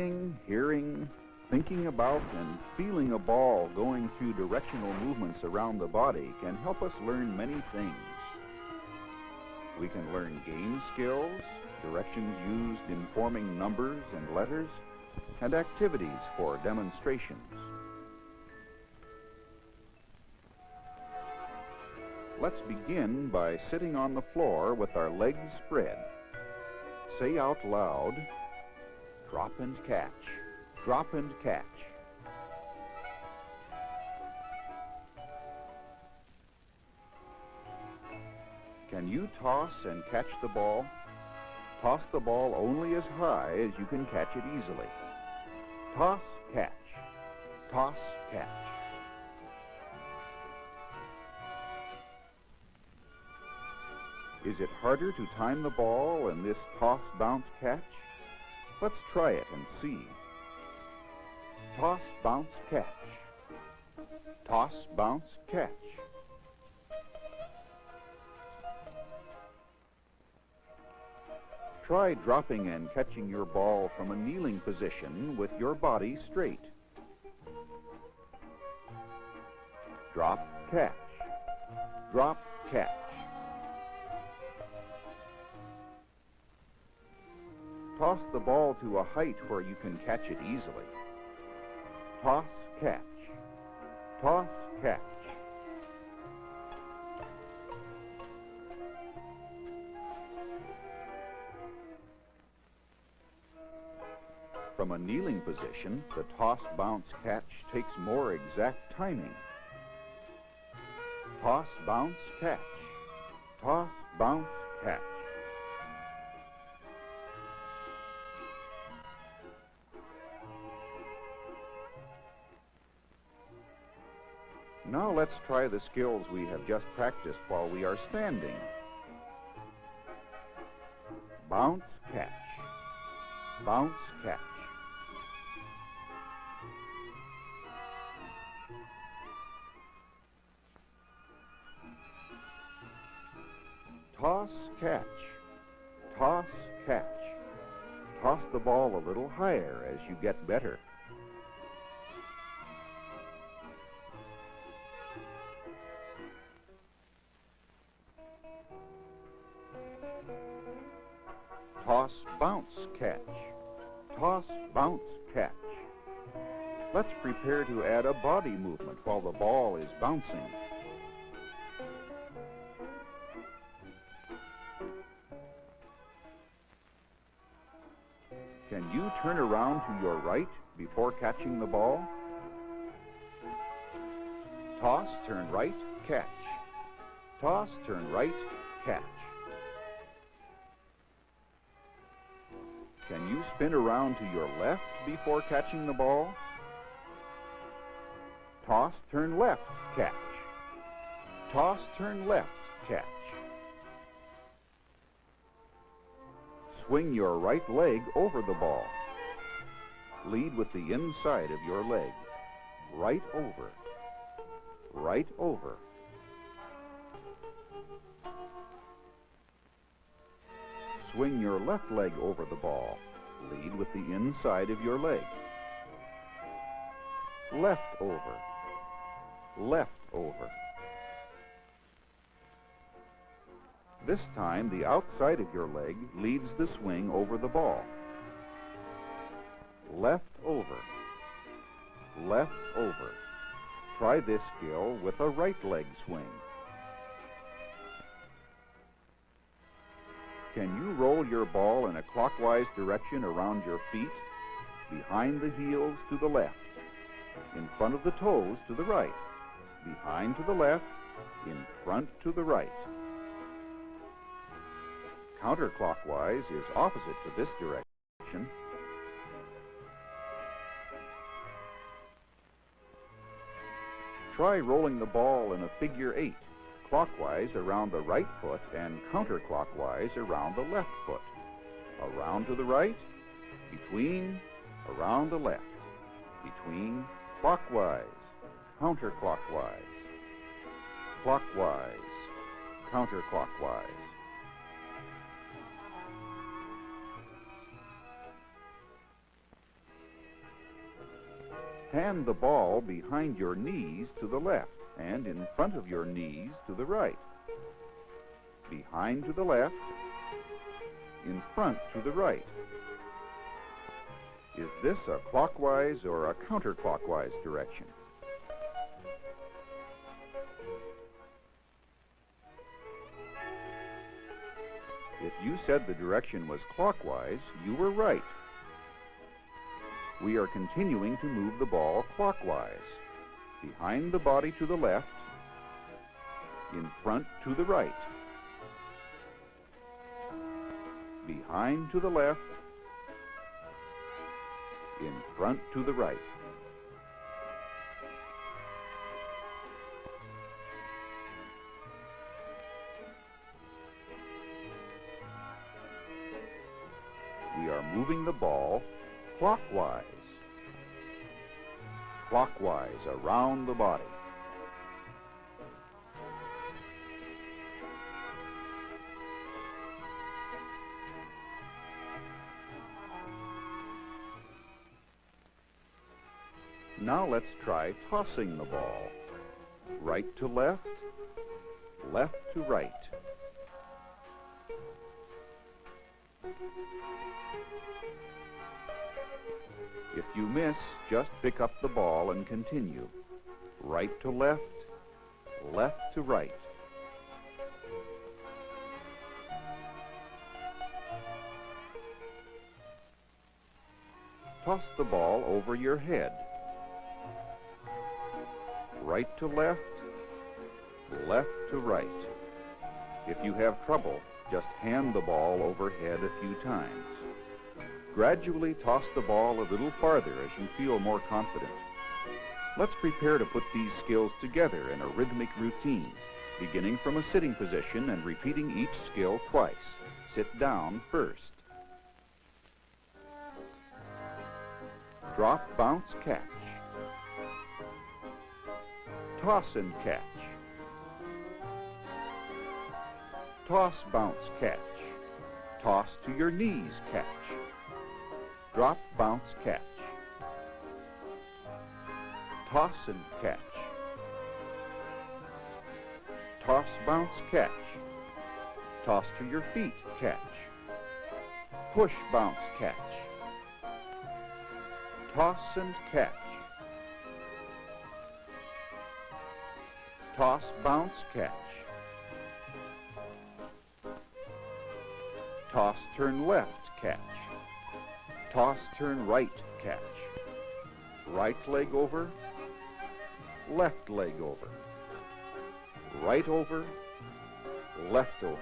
seeing, hearing, thinking about, and feeling a ball going through directional movements around the body can help us learn many things. We can learn game skills, directions used in forming numbers and letters, and activities for demonstrations. Let's begin by sitting on the floor with our legs spread. Say out loud, drop and catch, drop and catch. Can you toss and catch the ball? Toss the ball only as high as you can catch it easily. Toss, catch, toss, catch. Is it harder to time the ball in this toss, bounce, catch? Let's try it and see. Toss, bounce, catch. Toss, bounce, catch. Try dropping and catching your ball from a kneeling position with your body straight. Drop, catch. Drop, catch. Toss the ball to a height where you can catch it easily. Toss, catch. Toss, catch. From a kneeling position, the toss, bounce, catch takes more exact timing. Toss, bounce, catch. Toss, bounce, catch. Now let's try the skills we have just practiced while we are standing. Bounce, catch. Bounce, catch. Toss, catch. Toss, catch. Toss the ball a little higher as you get better. Toss, bounce, catch. Toss, bounce, catch. Let's prepare to add a body movement while the ball is bouncing. Can you turn around to your right before catching the ball? Toss, turn right, catch. Toss, turn right, catch. Can you spin around to your left before catching the ball? Toss, turn left, catch. Toss, turn left, catch. Swing your right leg over the ball. Lead with the inside of your leg. Right over. Right over. Swing your left leg over the ball. Lead with the inside of your leg. Left over. Left over. This time, the outside of your leg leads the swing over the ball. Left over. Left over. Try this skill with a right leg swing. Can you roll your ball in a clockwise direction around your feet? Behind the heels to the left. In front of the toes to the right. Behind to the left. In front to the right. Counterclockwise is opposite to this direction. Try rolling the ball in a figure 8, clockwise around the right foot and counterclockwise around the left foot. Around to the right, between, around the left, between, clockwise, counterclockwise, clockwise, counterclockwise. Hand the ball behind your knees to the left and in front of your knees to the right. Behind to the left, in front to the right. Is this a clockwise or a counterclockwise direction? If you said the direction was clockwise, you were right. We are continuing to move the ball clockwise. Behind the body to the left, in front to the right. Behind to the left, in front to the right. We are moving the ball clockwise. Clockwise around the body. Now let's try tossing the ball. Right to left, left to right. If you miss, just pick up the ball and continue. Right to left, left to right. Toss the ball over your head. Right to left, left to right. If you have trouble, just hand the ball overhead a few times. Gradually toss the ball a little farther as you feel more confident. Let's prepare to put these skills together in a rhythmic routine, beginning from a sitting position and repeating each skill twice. Sit down first. Drop, bounce, catch. Toss and catch. Toss, bounce, catch. Toss to your knees, catch. Drop, bounce, catch. Toss and catch. Toss, bounce, catch. Toss to your feet, catch. Push, bounce, catch. Toss and catch. Toss, bounce, catch. Toss, turn left, catch. Toss, turn right, catch. Right leg over, left leg over. Right over, left over.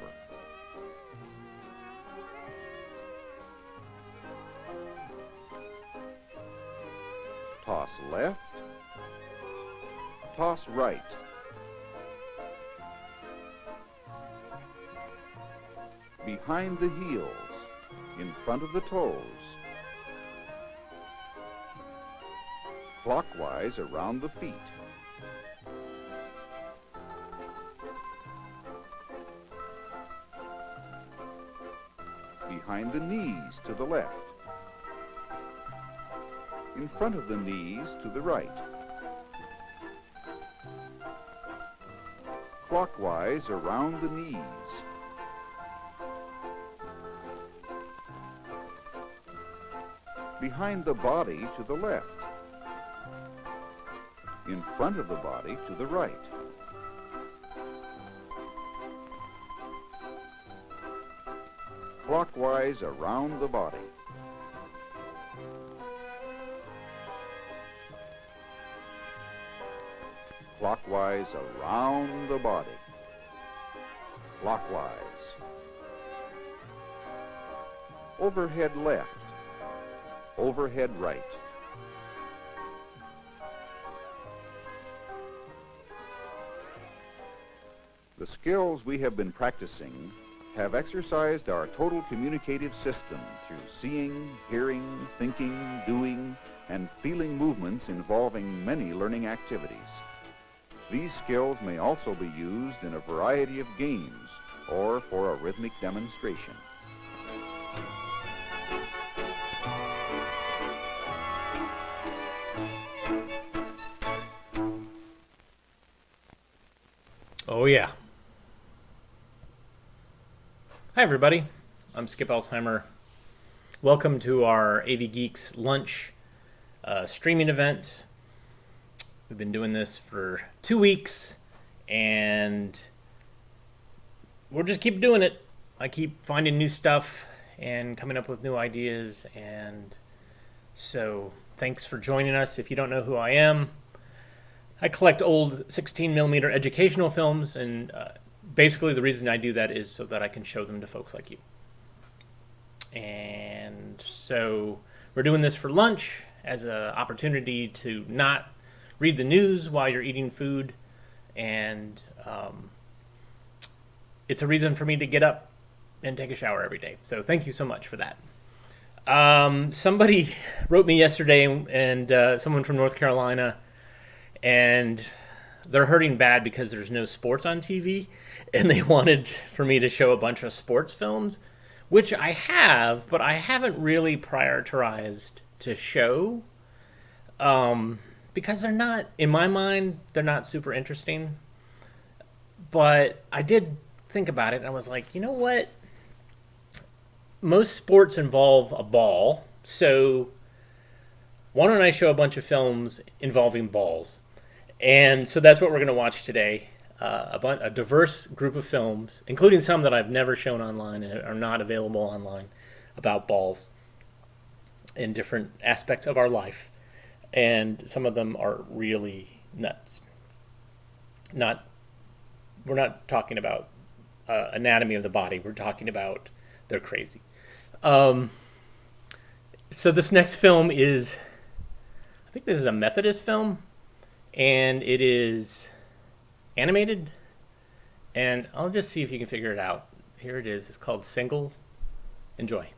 Toss left, toss right. Behind the heels, in front of the toes. Clockwise around the feet. Behind the knees to the left. In front of the knees to the right. Clockwise around the knees. Behind the body to the left. In front of the body to the right. Clockwise around the body. Clockwise around the body. Clockwise. Overhead left. Overhead right. The skills we have been practicing have exercised our total communicative system through seeing, hearing, thinking, doing, and feeling movements involving many learning activities. These skills may also be used in a variety of games or for a rhythmic demonstration. Oh, yeah. Hi, everybody. I'm Skip Alzheimer. Welcome to our AV Geeks Lunch streaming event. We've been doing this for 2 weeks, and we'll just keep doing it. I keep finding new stuff and coming up with new ideas, and so thanks for joining us. If you don't know who I am, I collect old 16 millimeter educational films, and basically the reason I do that is so that I can show them to folks like you. And so we're doing this for lunch as an opportunity to not read the news while you're eating food, and it's a reason for me to get up and take a shower every day. So thank you so much for that. Somebody wrote me yesterday, and someone from North Carolina, and they're hurting bad because there's no sports on TV, and they wanted for me to show a bunch of sports films, which I have, but I haven't really prioritized to show because they're not, in my mind, they're not super interesting. But I did think about it, and I was like, you know what? Most sports involve a ball, so why don't I show a bunch of films involving balls? And so that's what we're going to watch today. A diverse group of films, including some that I've never shown online and are not available online, about balls in different aspects of our life. And some of them are really nuts. We're not talking about anatomy of the body. We're talking about they're crazy. So this next film is, I think this is a Methodist film, and it is animated, and I'll just see if you can figure it out. Here it is. It's called Singles. Enjoy.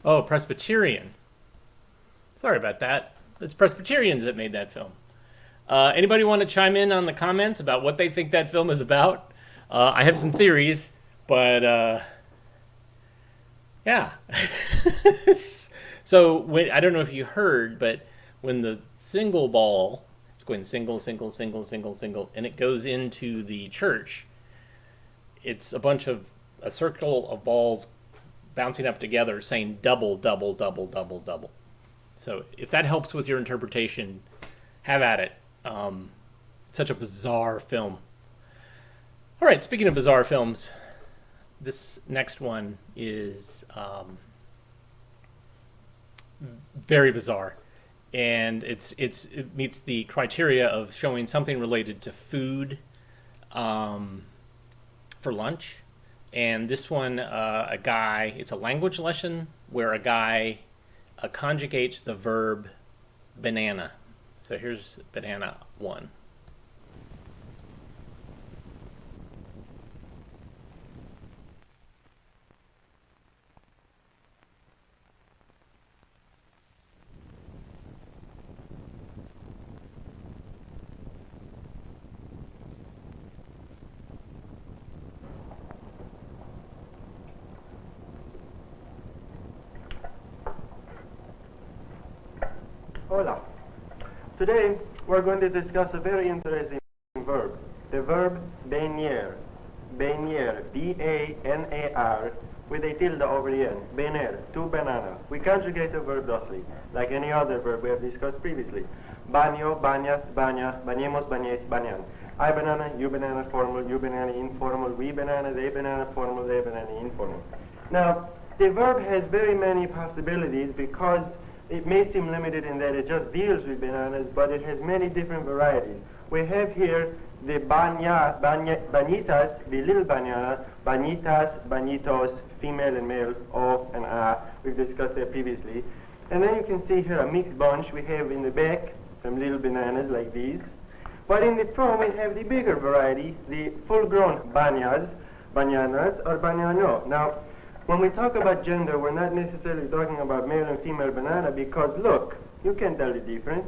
Oh, Presbyterian. Sorry about that. It's Presbyterians that made that film. Anybody want to chime in on the comments about what they think that film is about? I have some theories, but yeah. So I don't know if you heard, but when the single ball, it's going single, single, single, single, single, and it goes into the church, it's a circle of balls bouncing up together saying double, double, double, double, double. So if that helps with your interpretation, have at it. Such a bizarre film. All right, speaking of bizarre films, this next one is very bizarre, and it meets the criteria of showing something related to food for lunch. And this one, it's a language lesson where a guy conjugates the verb banana. So here's banana 1. Hola. Today we're going to discuss a very interesting verb, the verb baigner. Baigner, B-A-N-A-R, with a tilde over the end. Baigner, to banana. We conjugate the verb thusly, like any other verb we have discussed previously. Baño, bañas, baña, bañemos, bañes, bañan. I banana, you banana, formal, you banana, informal, we banana, they banana, formal, they banana, informal. Now, the verb has very many possibilities because it may seem limited in that it just deals with bananas, but it has many different varieties. We have here the bañitas, the little banana, bañitas, bañitos, female and male, O and A. We've discussed that previously. And then you can see here a mixed bunch. We have in the back some little bananas like these. But in the front we have the bigger variety, the full-grown bañas, bañanas, or bañano. Now, when we talk about gender, we're not necessarily talking about male and female banana because, look, you can tell the difference.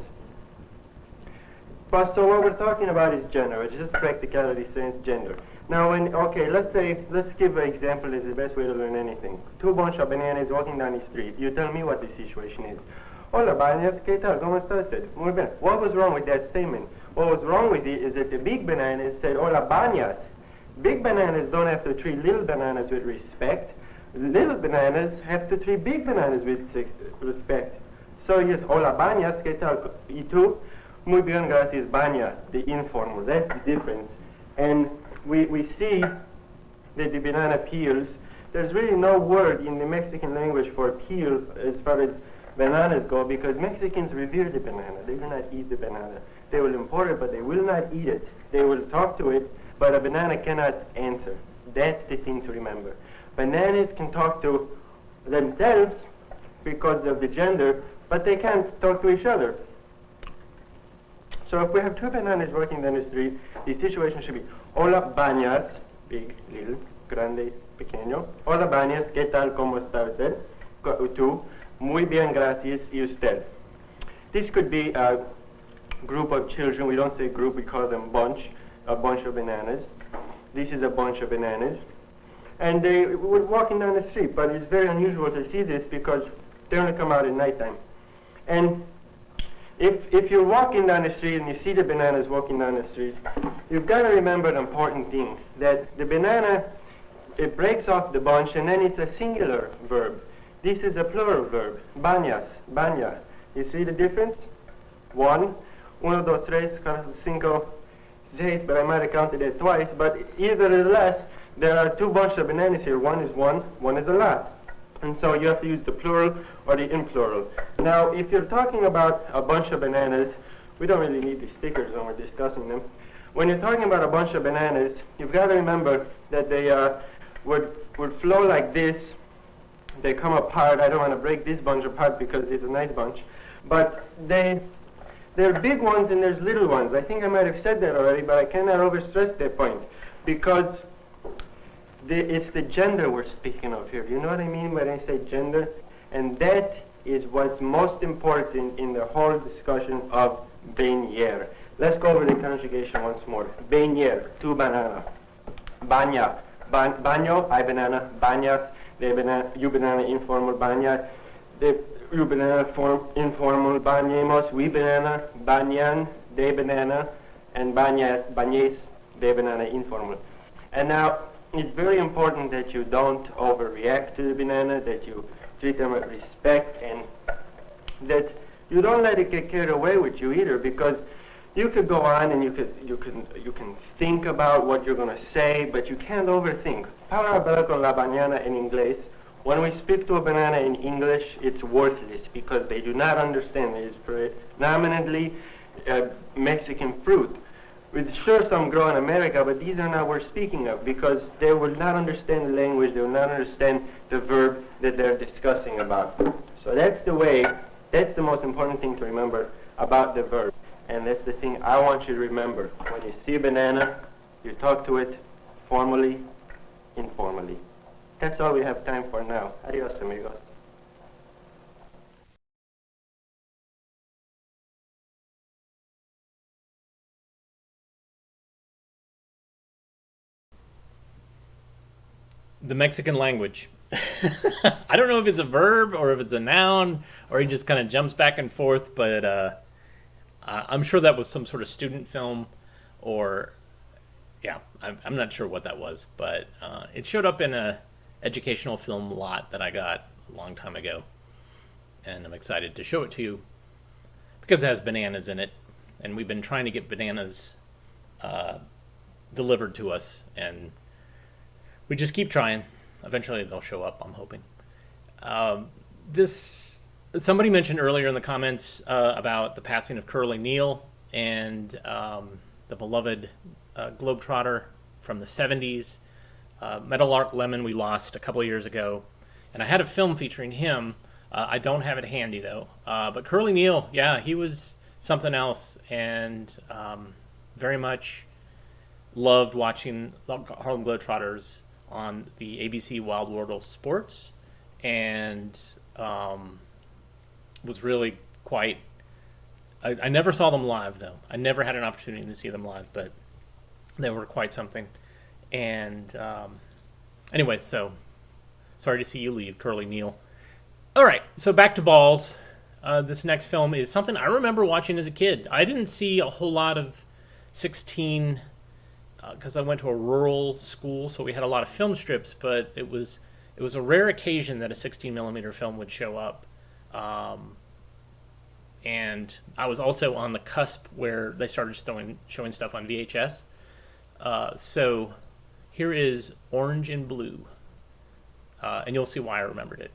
But so what we're talking about is gender. It's just practicality sense gender. Now, let's give an example. It's the best way to learn anything. Two bunch of bananas walking down the street. You tell me what the situation is. Hola, bañas, ¿qué tal? ¿Cómo estás? Muy bien. What was wrong with that statement? What was wrong with it is that the big bananas said, hola, bañas. Big bananas don't have to treat little bananas with respect. Little bananas have to treat big bananas with respect. So yes, hola, bañas, ¿qué tal? ¿Y tú? Muy bien, gracias, bañas, the informal. That's the difference. And we see that the banana peels, there's really no word in the Mexican language for peel as far as bananas go because Mexicans revere the banana. They do not eat the banana. They will import it, but they will not eat it. They will talk to it, but a banana cannot answer. That's the thing to remember. Bananas can talk to themselves because of the gender, but they can't talk to each other. So if we have two bananas working down the street, the situation should be, hola, bañas, big, little, grande, pequeño. Hola, bañas, ¿qué tal, cómo está usted? Tú, muy bien, gracias, y usted. This could be a group of children. We don't say group, we call them bunch, a bunch of bananas. This is a bunch of bananas. And they were walking down the street, but it's very unusual to see this because they only come out at nighttime. And if you're walking down the street and you see the bananas walking down the street, you've got to remember an important thing, that the banana, it breaks off the bunch and then it's a singular verb. This is a plural verb, bañas, baña. You see the difference? One, uno, dos, tres, cinco, seis, but I might have counted it twice, but either or less, there are two bunches of bananas here. One is one is a lot. And so you have to use the plural or the in plural. Now, if you're talking about a bunch of bananas, we don't really need the stickers when we're discussing them. When you're talking about a bunch of bananas, you've got to remember that they would flow like this. They come apart. I don't want to break this bunch apart because it's a nice bunch. But there are big ones and there's little ones. I think I might have said that already, but I cannot overstress that point because it's the gender we're speaking of here. Do you know what I mean when I say gender? And that is what's most important in the whole discussion of venir. Let's go over the conjugation once more. Venir, tu banana. Bagna, bagno, I banana. Bagnas, de banana, you banana, informal bagna. De you banana, informal bagnemos. We banana, bagnan, de banana. And bagnas, bagnes, de banana, informal. And now, it's very important that you don't overreact to the banana, that you treat them with respect, and that you don't let it get carried away with you either, because you could go on and you can think about what you're going to say, but you can't overthink. Para hablar con la banana in English, when we speak to a banana in English, it's worthless because they do not understand. It is predominantly Mexican fruit. With sure some grow in America, but these are not worth speaking of because they will not understand the language, they will not understand the verb that they're discussing about. So that's the way, that's the most important thing to remember about the verb. And that's the thing I want you to remember. When you see a banana, you talk to it formally, informally. That's all we have time for now. Adios, amigos. The Mexican language. I don't know if it's a verb or if it's a noun or he just kind of jumps back and forth, but I'm sure that was some sort of student film or, yeah, I'm not sure what that was, but it showed up in a educational film lot that I got a long time ago, and I'm excited to show it to you because it has bananas in it, and we've been trying to get bananas delivered to us, and we just keep trying. Eventually they'll show up, I'm hoping. Somebody mentioned earlier in the comments about the passing of Curly Neal and the beloved Globetrotter from the 70s. Meadowlark Lemon we lost a couple of years ago. And I had a film featuring him. I don't have it handy, though. But Curly Neal, yeah, he was something else. And very much loved watching the Harlem Globetrotters on the ABC Wild World of Sports, and was really quite... I never saw them live, though. I never had an opportunity to see them live, but they were quite something. And anyway, so sorry to see you leave, Curly Neal. All right, so back to balls. This next film is something I remember watching as a kid. I didn't see a whole lot of 16... because I went to a rural school, so we had a lot of film strips, but it was a rare occasion that a 16mm film would show up. And I was also on the cusp where they started showing stuff on VHS. So here is Orange and Blue, and you'll see why I remembered it.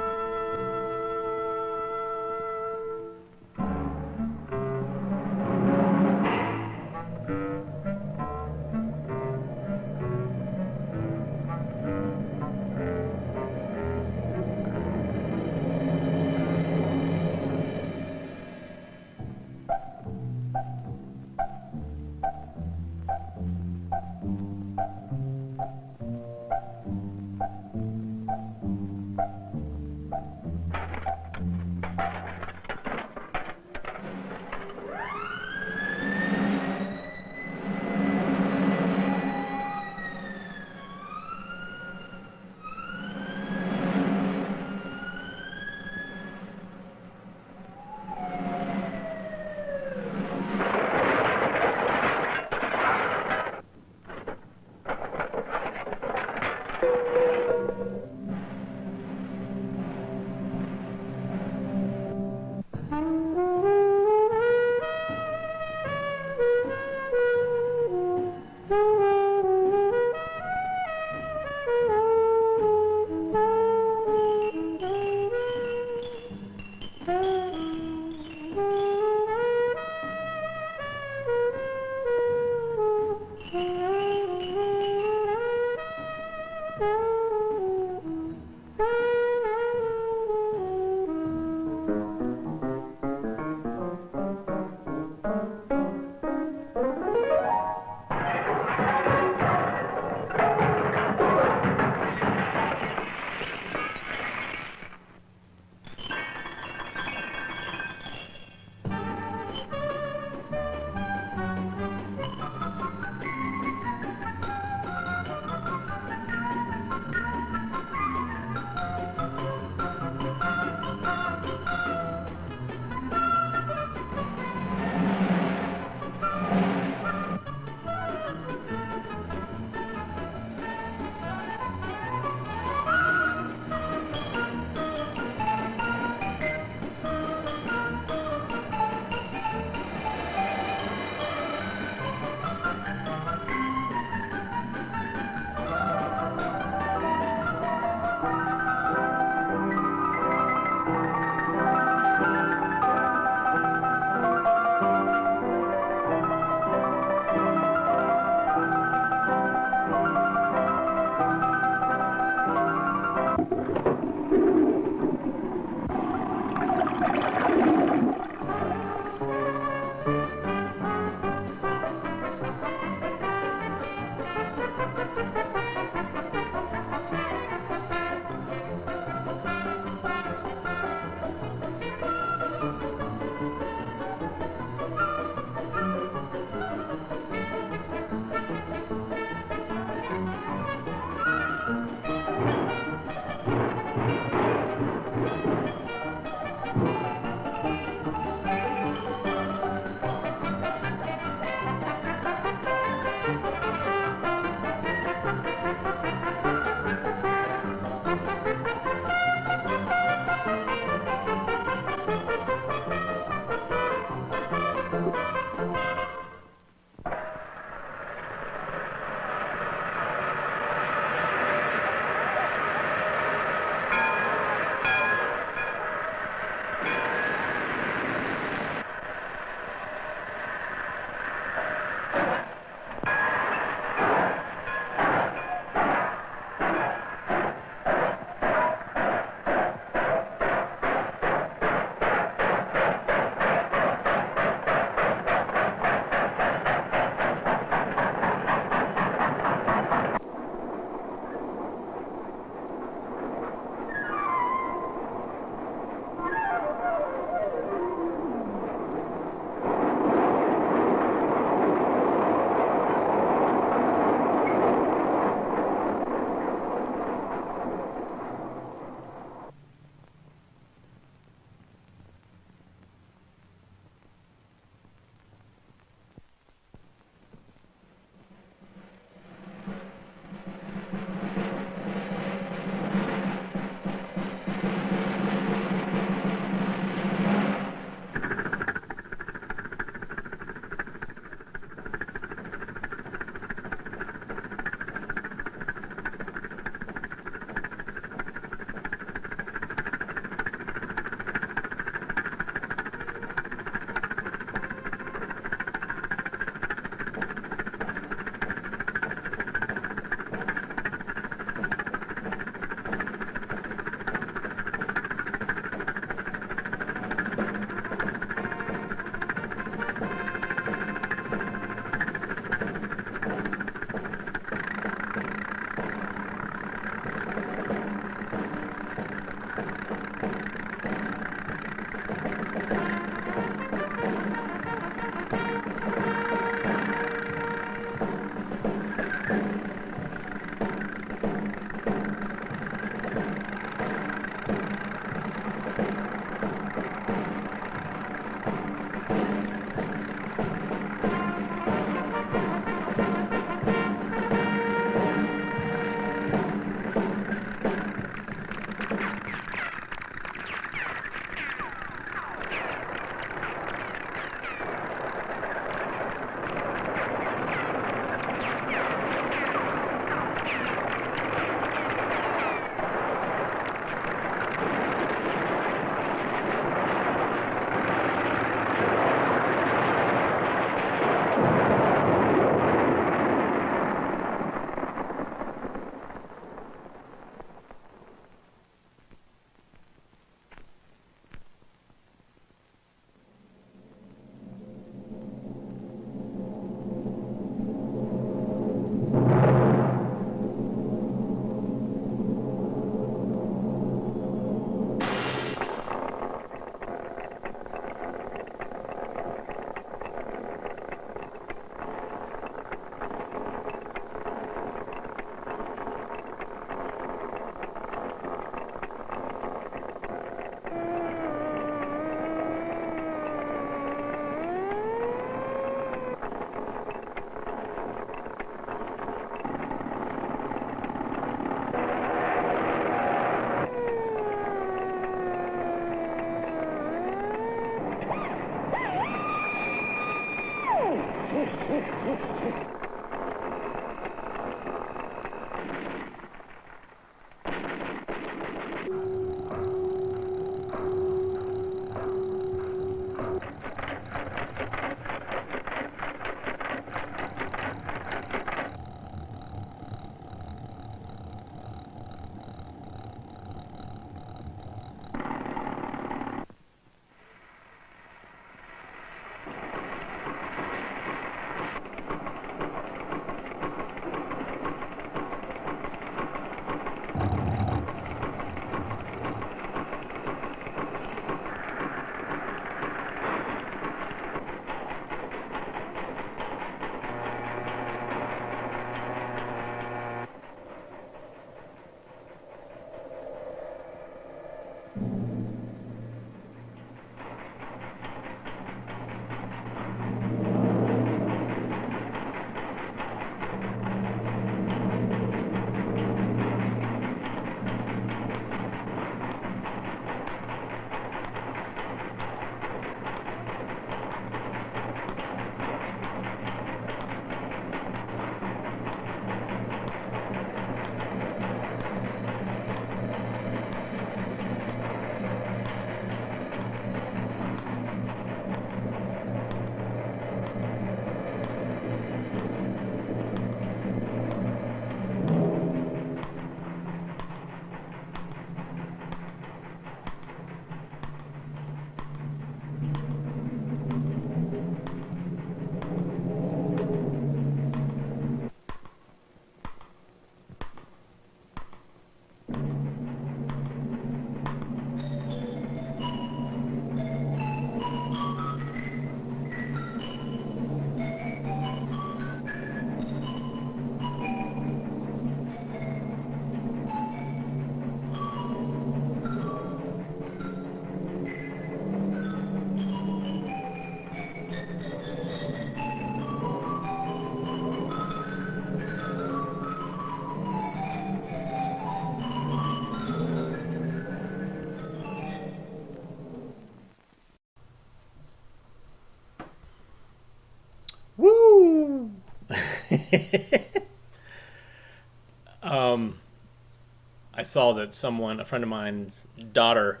I saw that a friend of mine's daughter,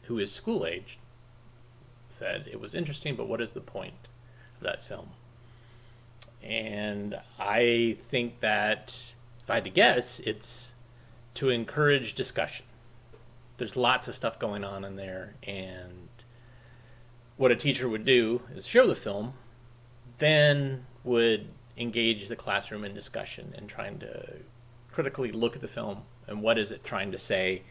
who is school aged, said it was interesting, but what is the point of that film? And I think that, if I had to guess, it's to encourage discussion. There's lots of stuff going on in there, and what a teacher would do is show the film, then would engage the classroom in discussion and trying to critically look at the film and what is it trying to say,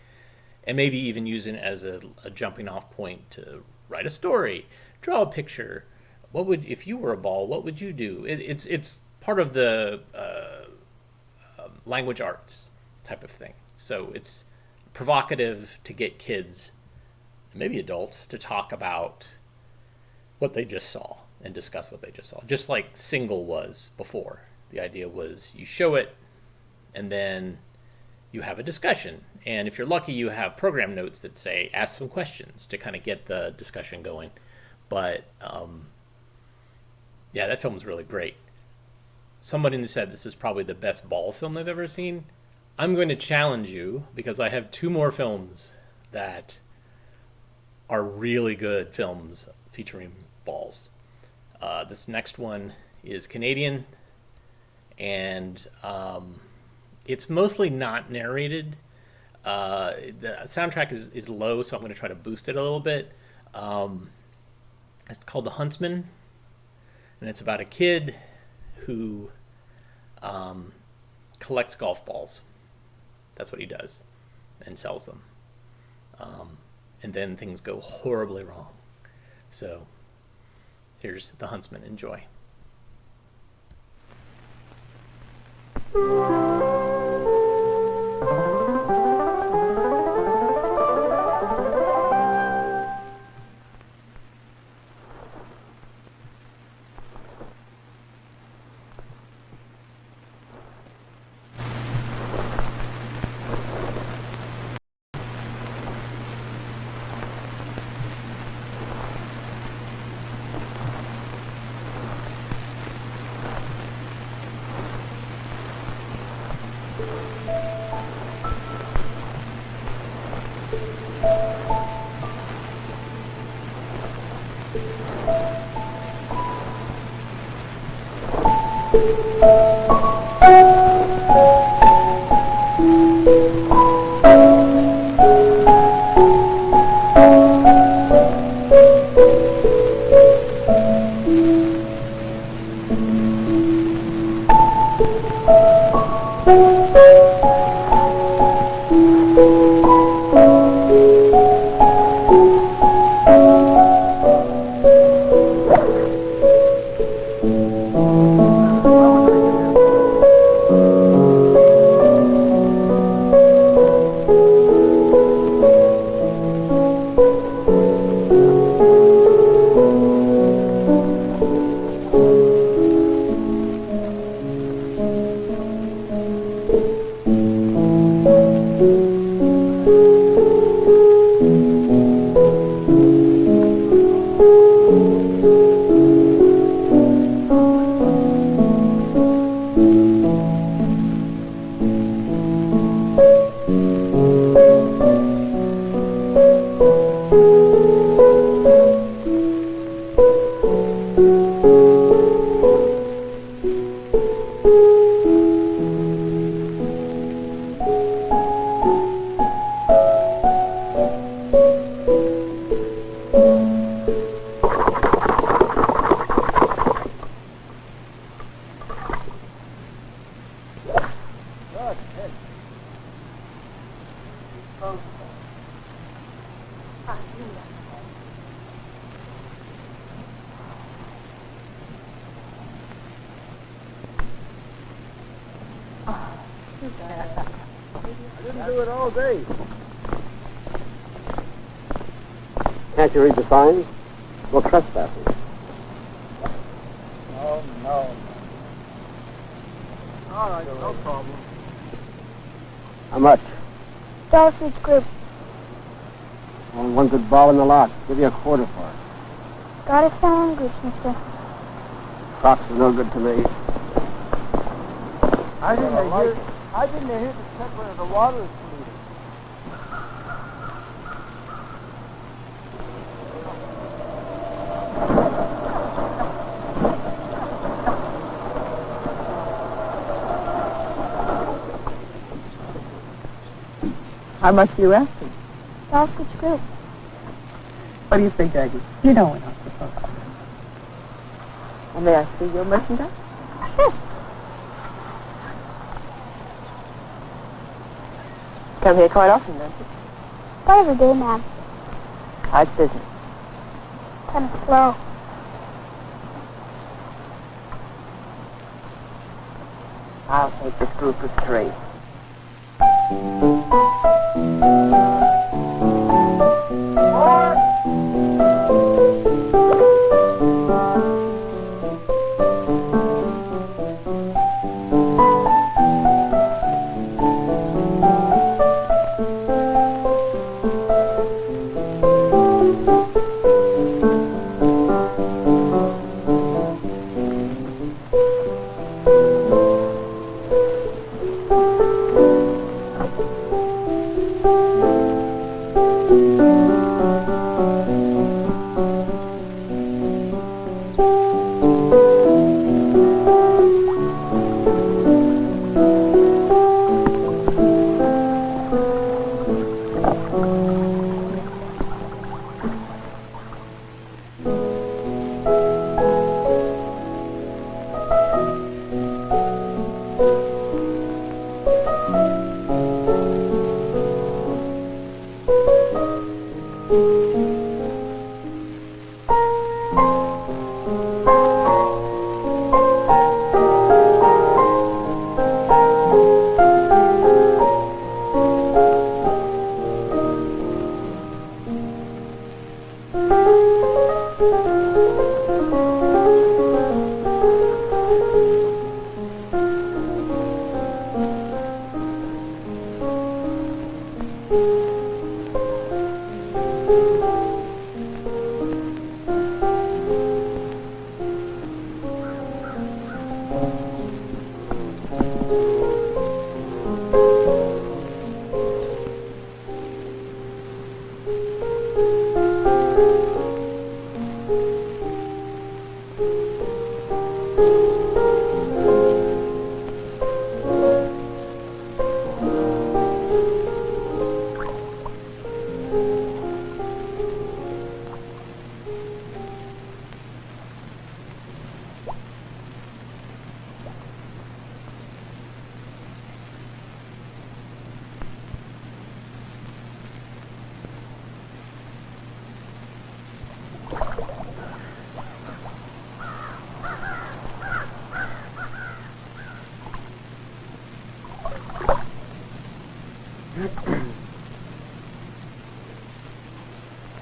and maybe even use it as a jumping off point to write a story, draw a picture. What would, if you were a ball, what would you do? It's part of the language arts type of thing. So it's provocative to get kids, maybe adults, to talk about what they just saw and discuss what they just saw. Just like Single was before. The idea was you show it and then you have a discussion. And if you're lucky, you have program notes that say, ask some questions to kind of get the discussion going. But yeah, that film was really great. Somebody said this is probably the best ball film they've ever seen. I'm going to challenge you because I have 2 more films that are really good films featuring balls. This next one is Canadian, and it's mostly not narrated. The soundtrack is low, so I'm going to try to boost it a little bit. It's called The Huntsman, and it's about a kid who collects golf balls. That's what he does, and sells them. And then things go horribly wrong. So here's The Huntsman. Enjoy. I didn't do it all day. Can't you read the signs? No trespassing. Oh, no. All right, no problem. How much? $1 for each group. Only one good ball in the lot. Give you a quarter for it. Got it sound good, mister. Crocs are no good to me. I think they hit the tip where the water is polluted. How much do you ask him? Sausage group. What do you think, Aggie? You know we're not supposed to. And may I see your merchandise? Sure. Come here quite often, don't you? Not every day, ma'am. How's business? Kind of slow. I'll take this group of three.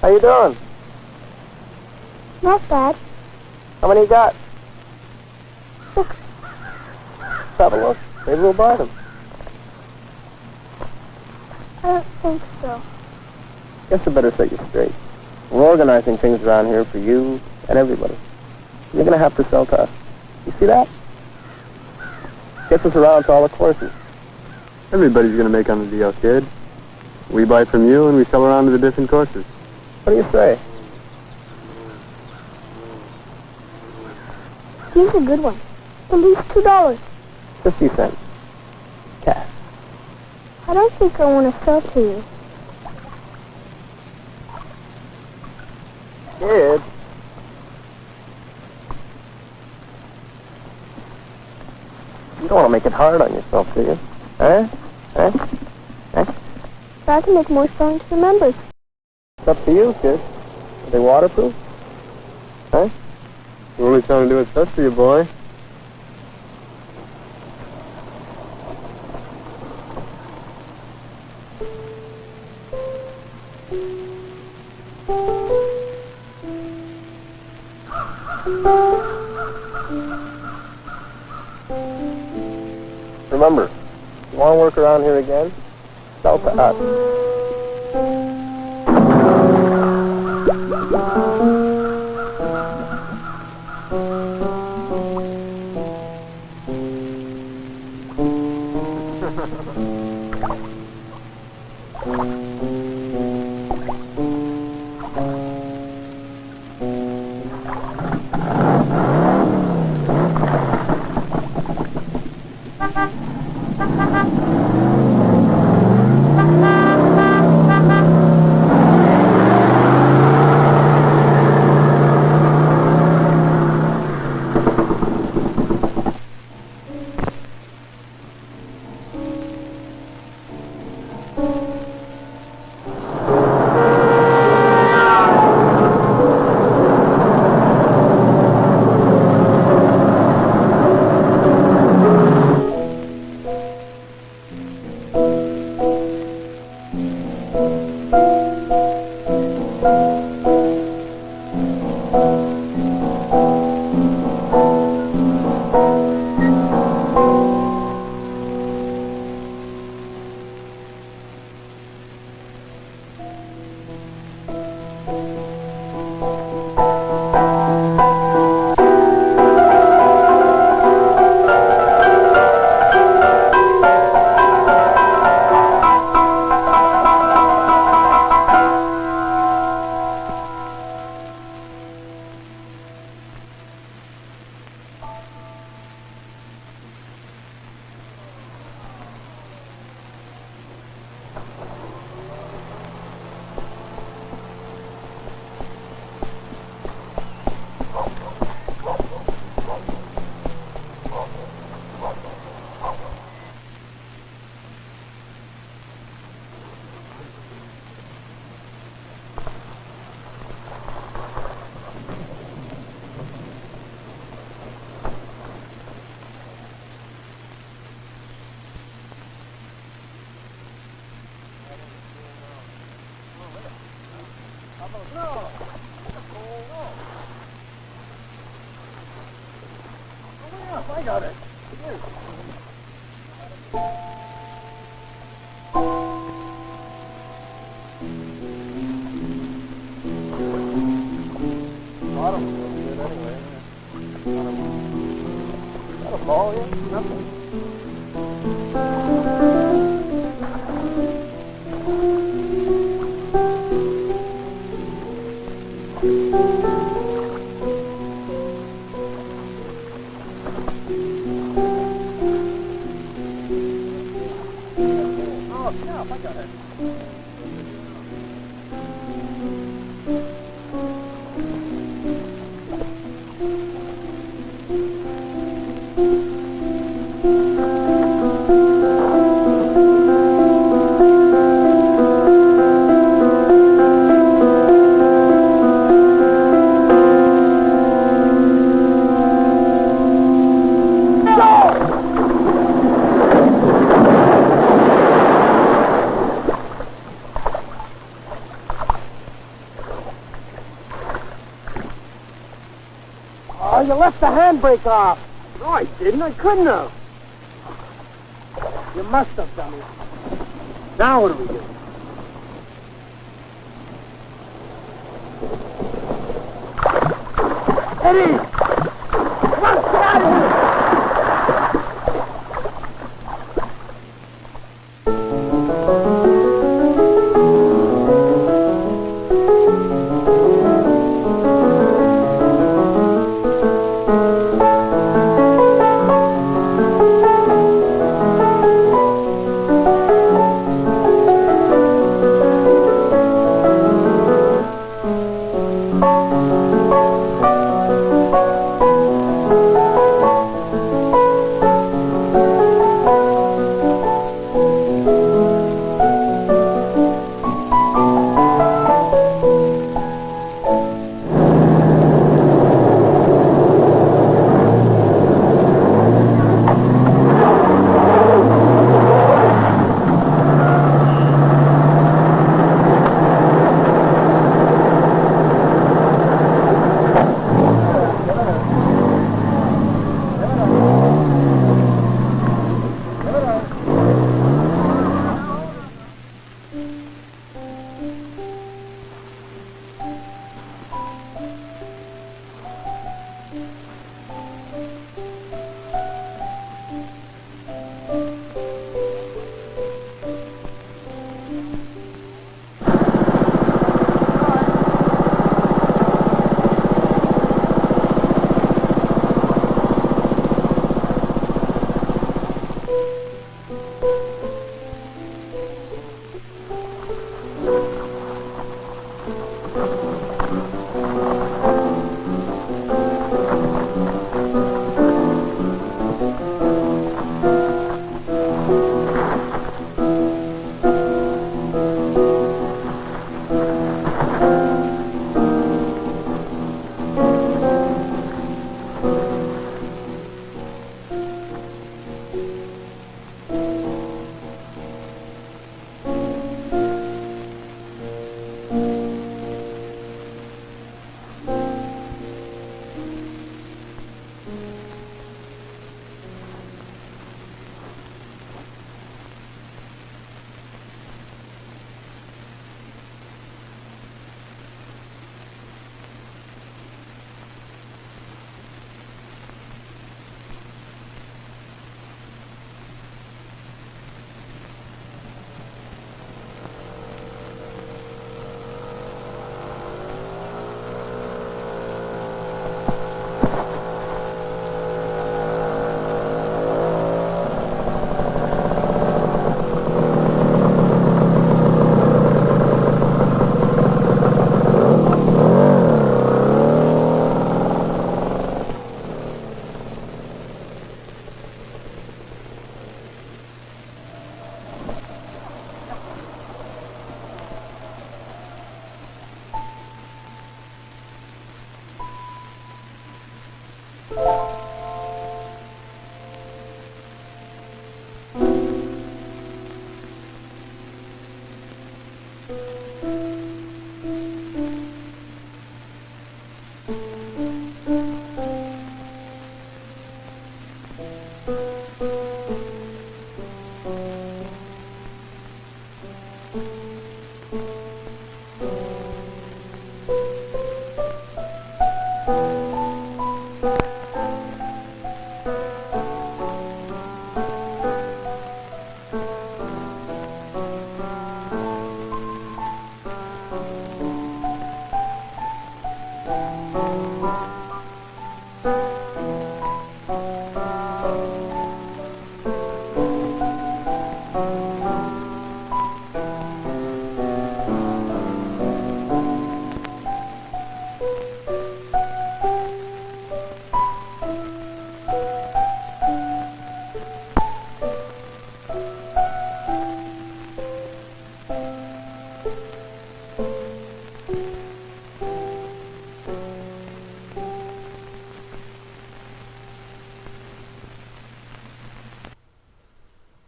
How you doing? Not bad. How many you got? 6. Let's have a look. Maybe we'll buy them. I don't think so. Guess I better set you straight. We're organizing things around here for you and everybody. You're going to have to sell to us. You see that? Gets us around to all the courses. Everybody's going to make on the deal, kid. We buy from you and we sell around to the different courses. What do you say? Here's a good one. At least $2. 50 cents. Cash. I don't think I want to sell to you. Kid. You don't want to make it hard on yourself, do you? Huh? Huh? Huh? But I can make more selling to the members. It's up to you, kid. Are they waterproof? Huh? We're only trying to do what's best for you, boy. Remember, if you want to work around here again, sell to us. I got it. Bottom will be good anyway. Got a ball yet? Nothing. I got it. Oh, you left the handbrake off. No, I didn't. I couldn't have. You must have, dummy. Now what do we do? Eddie! Come on, get out of here!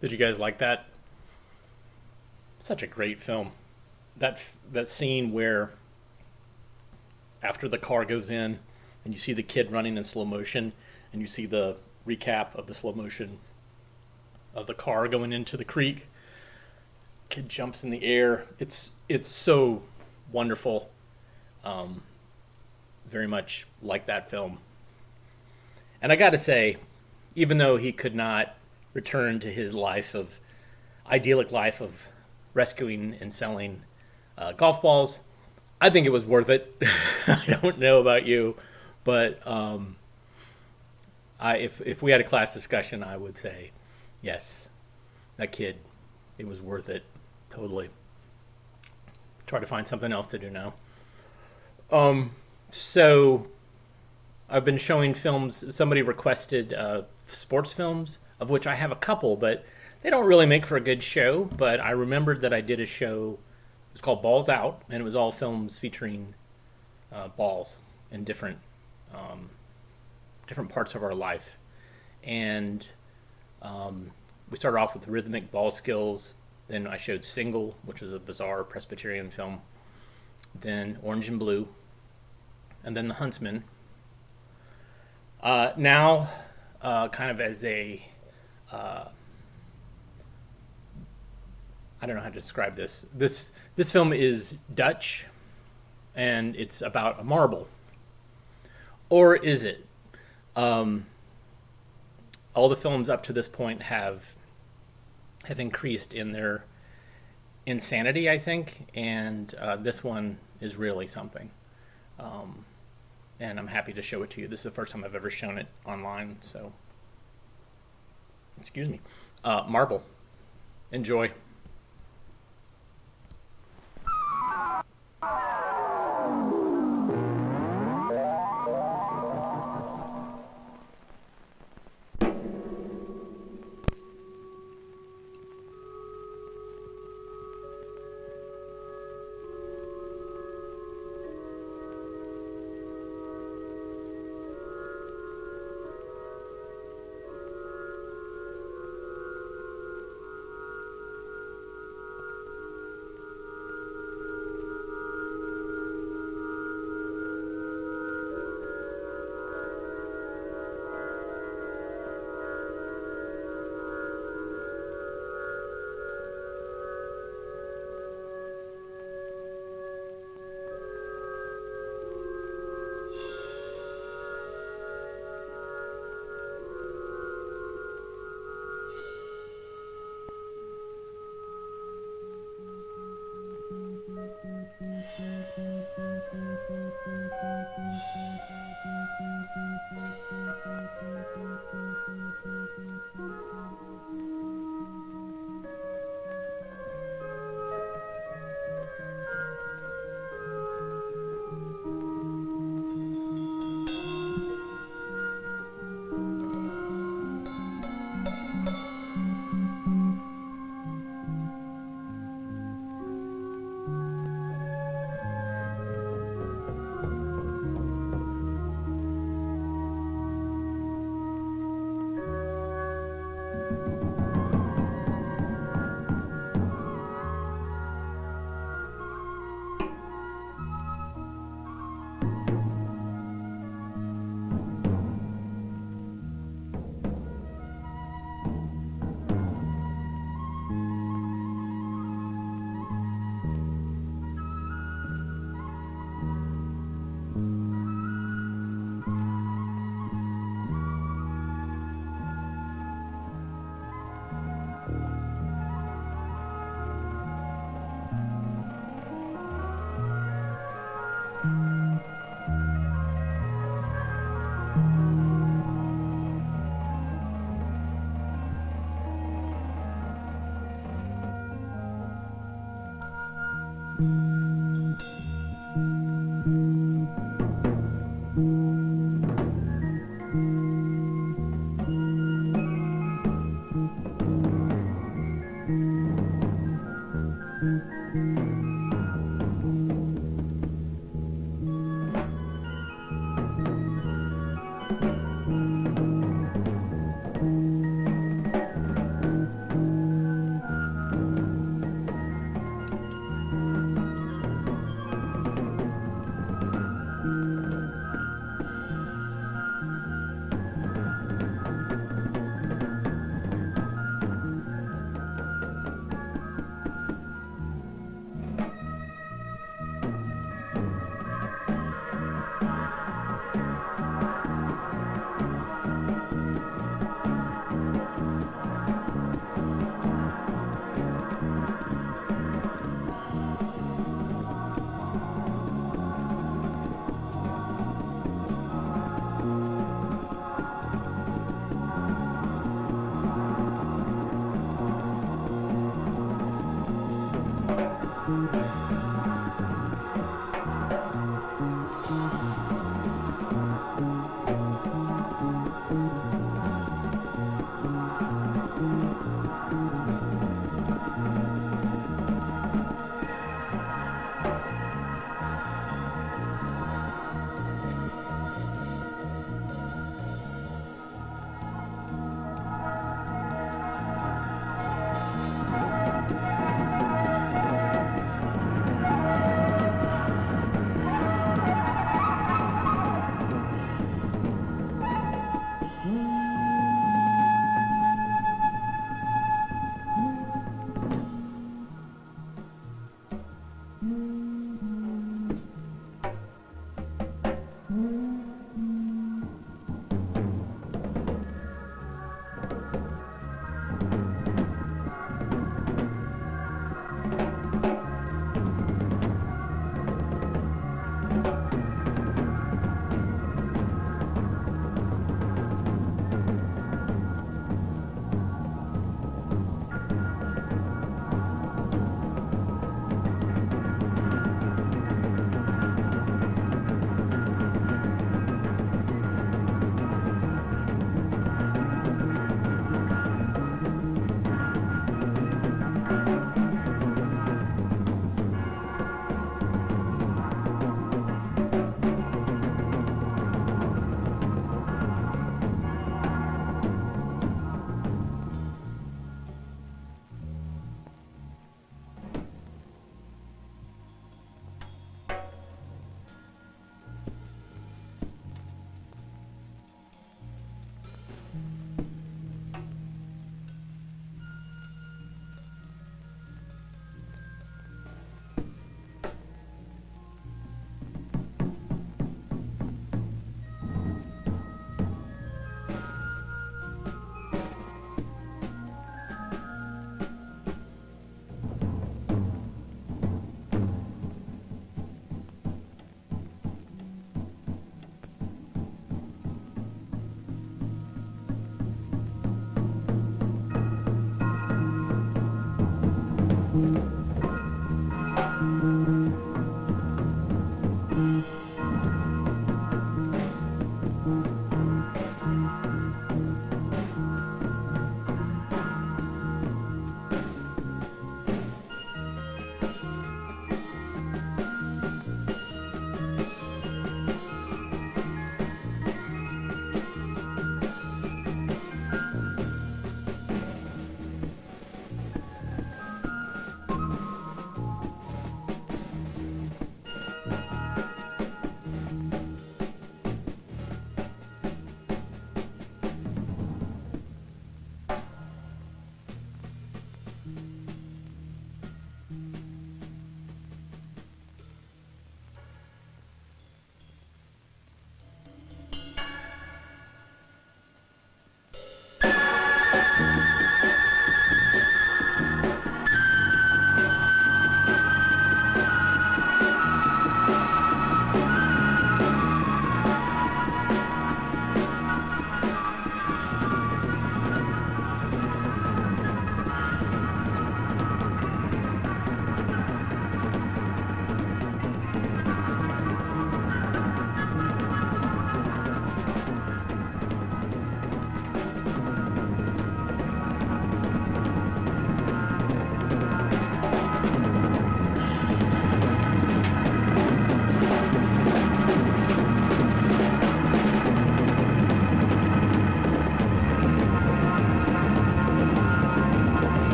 Did you guys like that? Such a great film. That scene where after the car goes in and you see the kid running in slow motion and you see the recap of the slow motion of the car going into the creek. Kid jumps in the air. It's so wonderful. Very much like that film. And I got to say, even though he could not return to his idyllic life of rescuing and selling golf balls, I think it was worth it. I don't know about you, but if we had a class discussion, I would say, yes, that kid, it was worth it, totally. Try to find something else to do now. So I've been showing films. Somebody requested sports films, of which I have a couple, but they don't really make for a good show. But I remembered that I did a show. It was called Balls Out, and it was all films featuring balls in different parts of our life. And we started off with Rhythmic Ball Skills. Then I showed Single, which was a bizarre Presbyterian film. Then Orange and Blue. And then The Huntsman. Now, kind of as a... I don't know how to describe this. This film is Dutch, and it's about a marble. Or is it? All the films up to this point have increased in their insanity, I think, and this one is really something. And I'm happy to show it to you. This is the first time I've ever shown it online, so excuse me. Marble. Enjoy.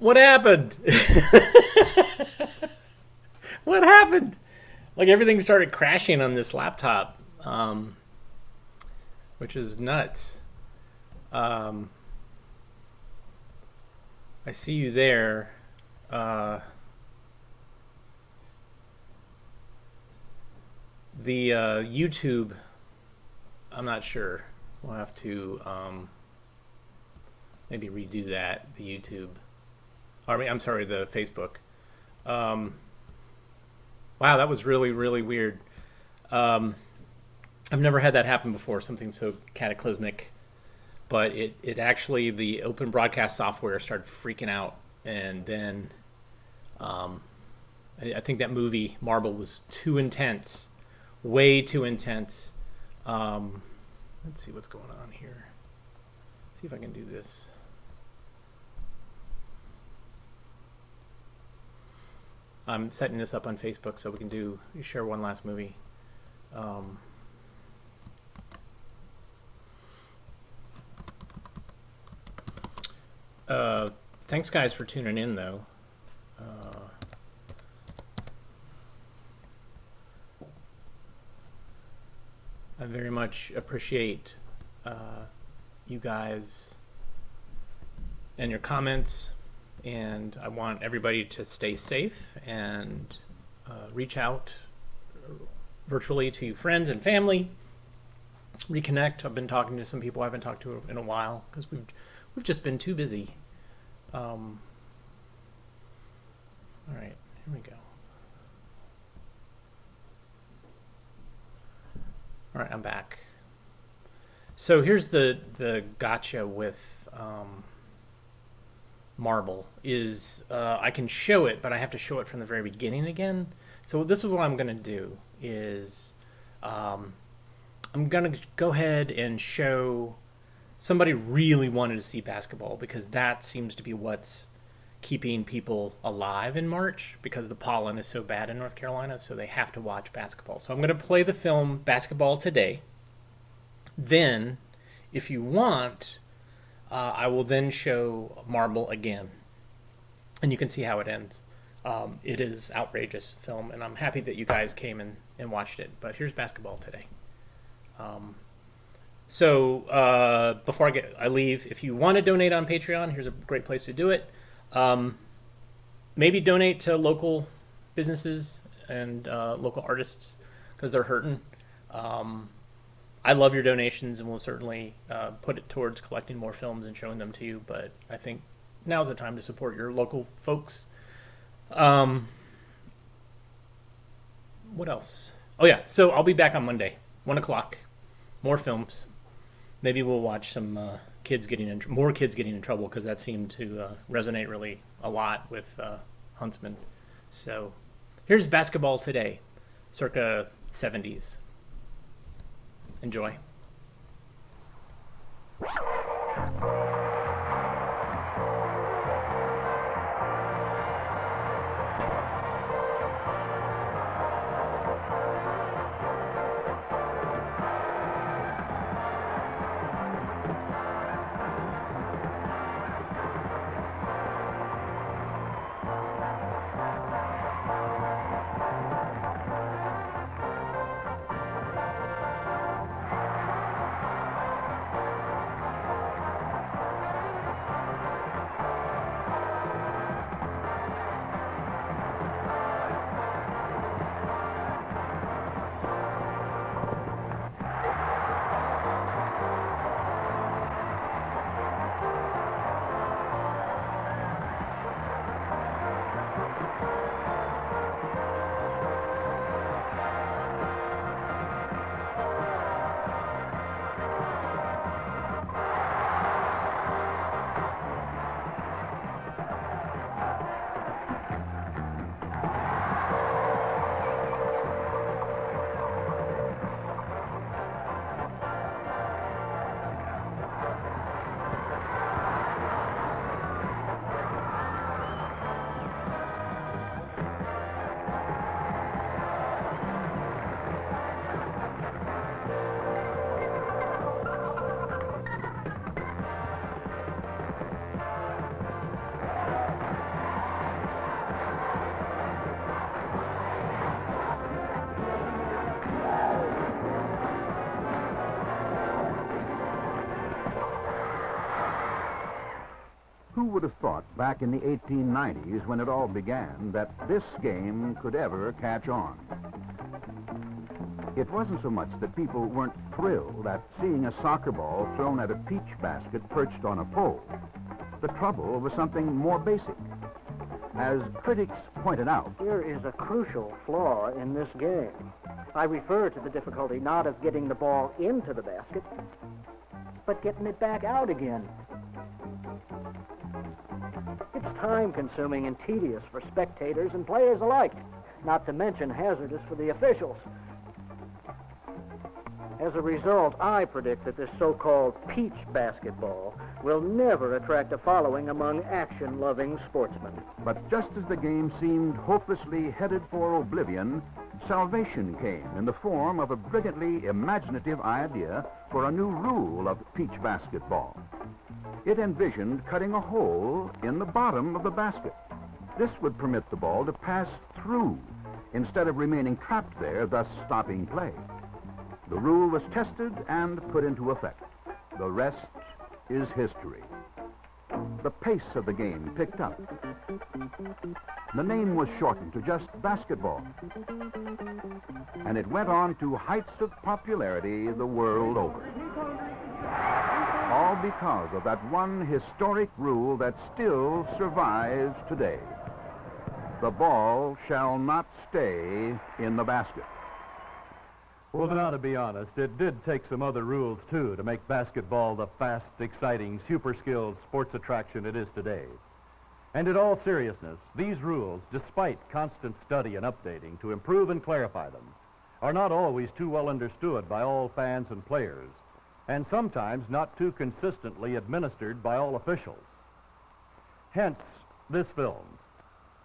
What happened? What happened? Like everything started crashing on this laptop, which is nuts. I see you there. The YouTube, I'm not sure. We'll have to maybe redo that, the YouTube. I'm sorry, the Facebook. Wow, that was really, really weird. I've never had that happen before, something so cataclysmic. But it actually, the open broadcast software started freaking out. And then I think that movie, Marble, was too intense. Way too intense. Let's see what's going on here. Let's see if I can do this. I'm setting this up on Facebook so we can share one last movie. Thanks guys for tuning in though. I very much appreciate you guys and your comments, and I want everybody to stay safe and reach out virtually to friends and family, reconnect. I've been talking to some people I haven't talked to in a while because we've just been too busy. All right, here we go. All right, I'm back. So here's the gotcha with Marble is I can show it, but I have to show it from the very beginning again. So this is what I'm going to do is I'm going to go ahead and show somebody really wanted to see basketball because that seems to be what's keeping people alive in March because the pollen is so bad in North Carolina, so they have to watch basketball. So I'm going to play the film Basketball Today. Then, if you want, I will then show Marble again, and you can see how it ends. It is outrageous film, and I'm happy that you guys came and watched it. But here's Basketball Today. So before I leave, if you want to donate on Patreon, here's a great place to do it. Maybe donate to local businesses and local artists because they're hurting. I love your donations and we'll certainly put it towards collecting more films and showing them to you, but I think now's the time to support your local folks. What else? Oh yeah, so I'll be back on Monday, 1 o'clock. More films. Maybe we'll watch some more kids getting in trouble because that seemed to resonate really a lot with Huntsman. So here's Basketball Today, circa 70s. Enjoy. Who would have thought back in the 1890s, when it all began, that this game could ever catch on? It wasn't so much that people weren't thrilled at seeing a soccer ball thrown at a peach basket perched on a pole. The trouble was something more basic. As critics pointed out, Here is a crucial flaw in this game. I refer to the difficulty not of getting the ball into the basket, but getting it back out again. It's time-consuming and tedious for spectators and players alike, not to mention hazardous for the officials. As a result, I predict that this so-called peach basketball will never attract a following among action-loving sportsmen. but just as the game seemed hopelessly headed for oblivion, salvation came in the form of a brilliantly imaginative idea for a new rule of peach basketball. It envisioned cutting a hole in the bottom of the basket. This would permit the ball to pass through instead of remaining trapped there, thus stopping play. The rule was tested and put into effect. The rest is history. The pace of the game picked up. The name was shortened to just basketball. And it went on to heights of popularity the world over. All because of that one historic rule that still survives today. The ball shall not stay in the basket. Well, now, to be honest, it did take some other rules, too, to make basketball the fast, exciting, super-skilled sports attraction it is today. And in all seriousness, these rules, despite constant study and updating to improve and clarify them, are not always too well understood by all fans and players, and sometimes not too consistently administered by all officials. Hence, this film,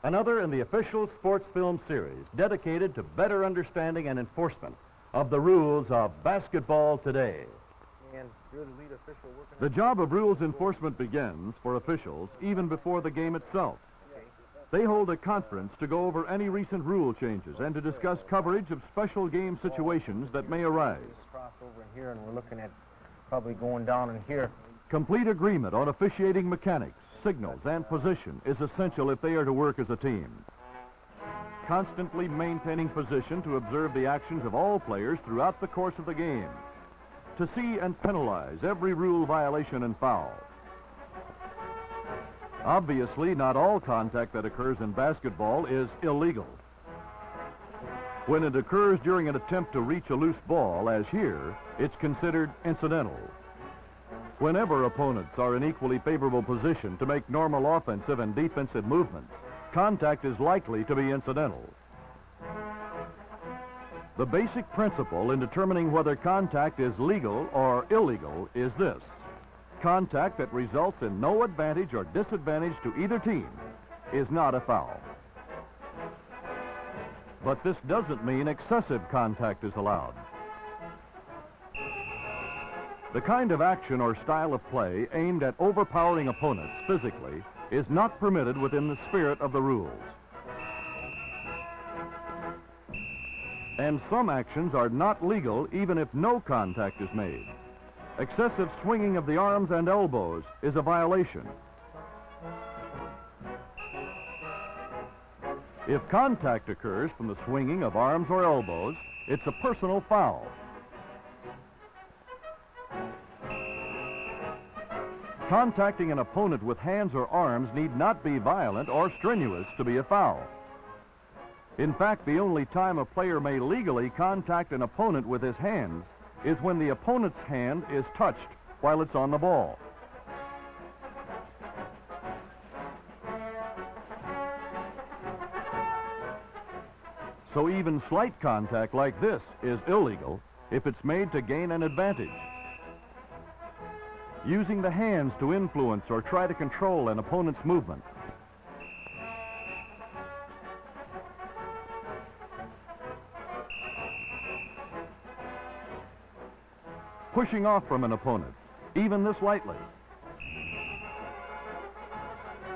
another in the official sports film series dedicated to better understanding and enforcement of the rules of basketball today. And you're the lead official working The job of rules enforcement begins for officials even before the game itself. They hold a conference to go over any recent rule changes and to discuss coverage of special game situations that may arise. cross over in here, and we're looking at probably going down in here. Complete agreement on officiating mechanics, signals, and position is essential if they are to work as a team. Constantly maintaining position to observe the actions of all players throughout the course of the game. To see and penalize every rule violation and foul. Obviously, not all contact that occurs in basketball is illegal. When it occurs during an attempt to reach a loose ball, as here, it's considered incidental. Whenever opponents are in equally favorable position to make normal offensive and defensive movements, contact is likely to be incidental. The basic principle in determining whether contact is legal or illegal is this: contact that results in no advantage or disadvantage to either team is not a foul. But this doesn't mean excessive contact is allowed. The kind of action or style of play aimed at overpowering opponents physically is not permitted within the spirit of the rules. And some actions are not legal even if no contact is made. Excessive swinging of the arms and elbows is a violation. If contact occurs from the swinging of arms or elbows, it's a personal foul. Contacting an opponent with hands or arms need not be violent or strenuous to be a foul. In fact, the only time a player may legally contact an opponent with his hands is when the opponent's hand is touched while it's on the ball. So even slight contact like this is illegal if it's made to gain an advantage. Using the hands to influence or try to control an opponent's movement. Pushing off from an opponent, even this lightly.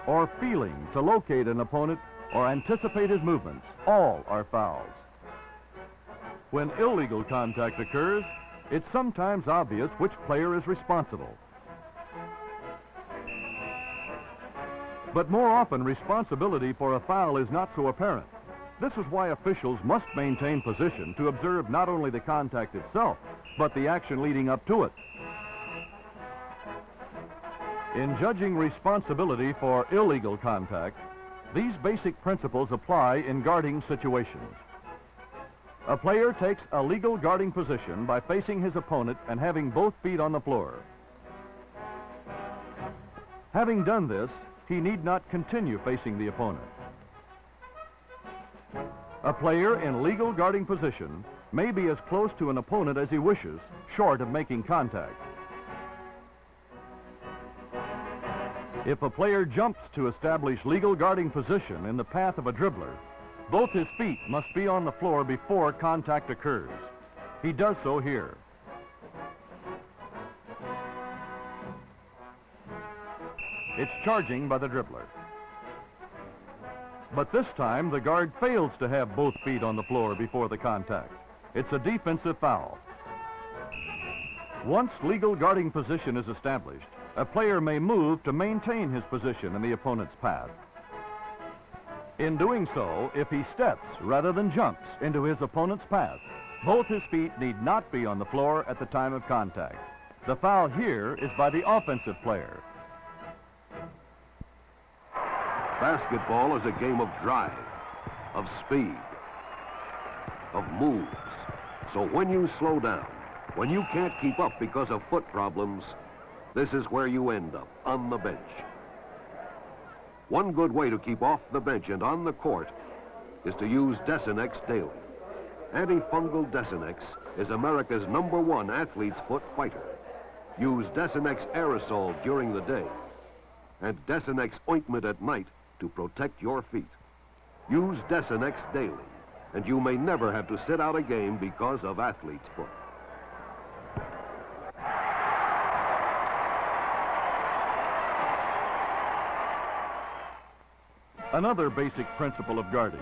Or feeling to locate an opponent or anticipate his movements, all are fouls. When illegal contact occurs, it's sometimes obvious which player is responsible. But more often, responsibility for a foul is not so apparent. This is why officials must maintain position to observe not only the contact itself, but the action leading up to it. In judging responsibility for illegal contact, these basic principles apply in guarding situations. A player takes a legal guarding position by facing his opponent and having both feet on the floor. Having done this, he need not continue facing the opponent. A player in legal guarding position may be as close to an opponent as he wishes, short of making contact. If a player jumps to establish legal guarding position in the path of a dribbler, both his feet must be on the floor before contact occurs. He does so here. It's charging by the dribbler. But this time, the guard fails to have both feet on the floor before the contact. It's a defensive foul. Once legal guarding position is established, a player may move to maintain his position in the opponent's path. In doing so, if he steps rather than jumps into his opponent's path, both his feet need not be on the floor at the time of contact. The foul here is by the offensive player. Basketball is a game of drive, of speed, of moves. So when you slow down, when you can't keep up because of foot problems, this is where you end up, on the bench. One good way to keep off the bench and on the court is to use Desinex daily. Antifungal Desinex is America's #1 athlete's foot fighter. Use Desinex aerosol during the day and Desinex ointment at night to protect your feet. Use Desinex daily, and you may never have to sit out a game because of athlete's foot. Another basic principle of guarding: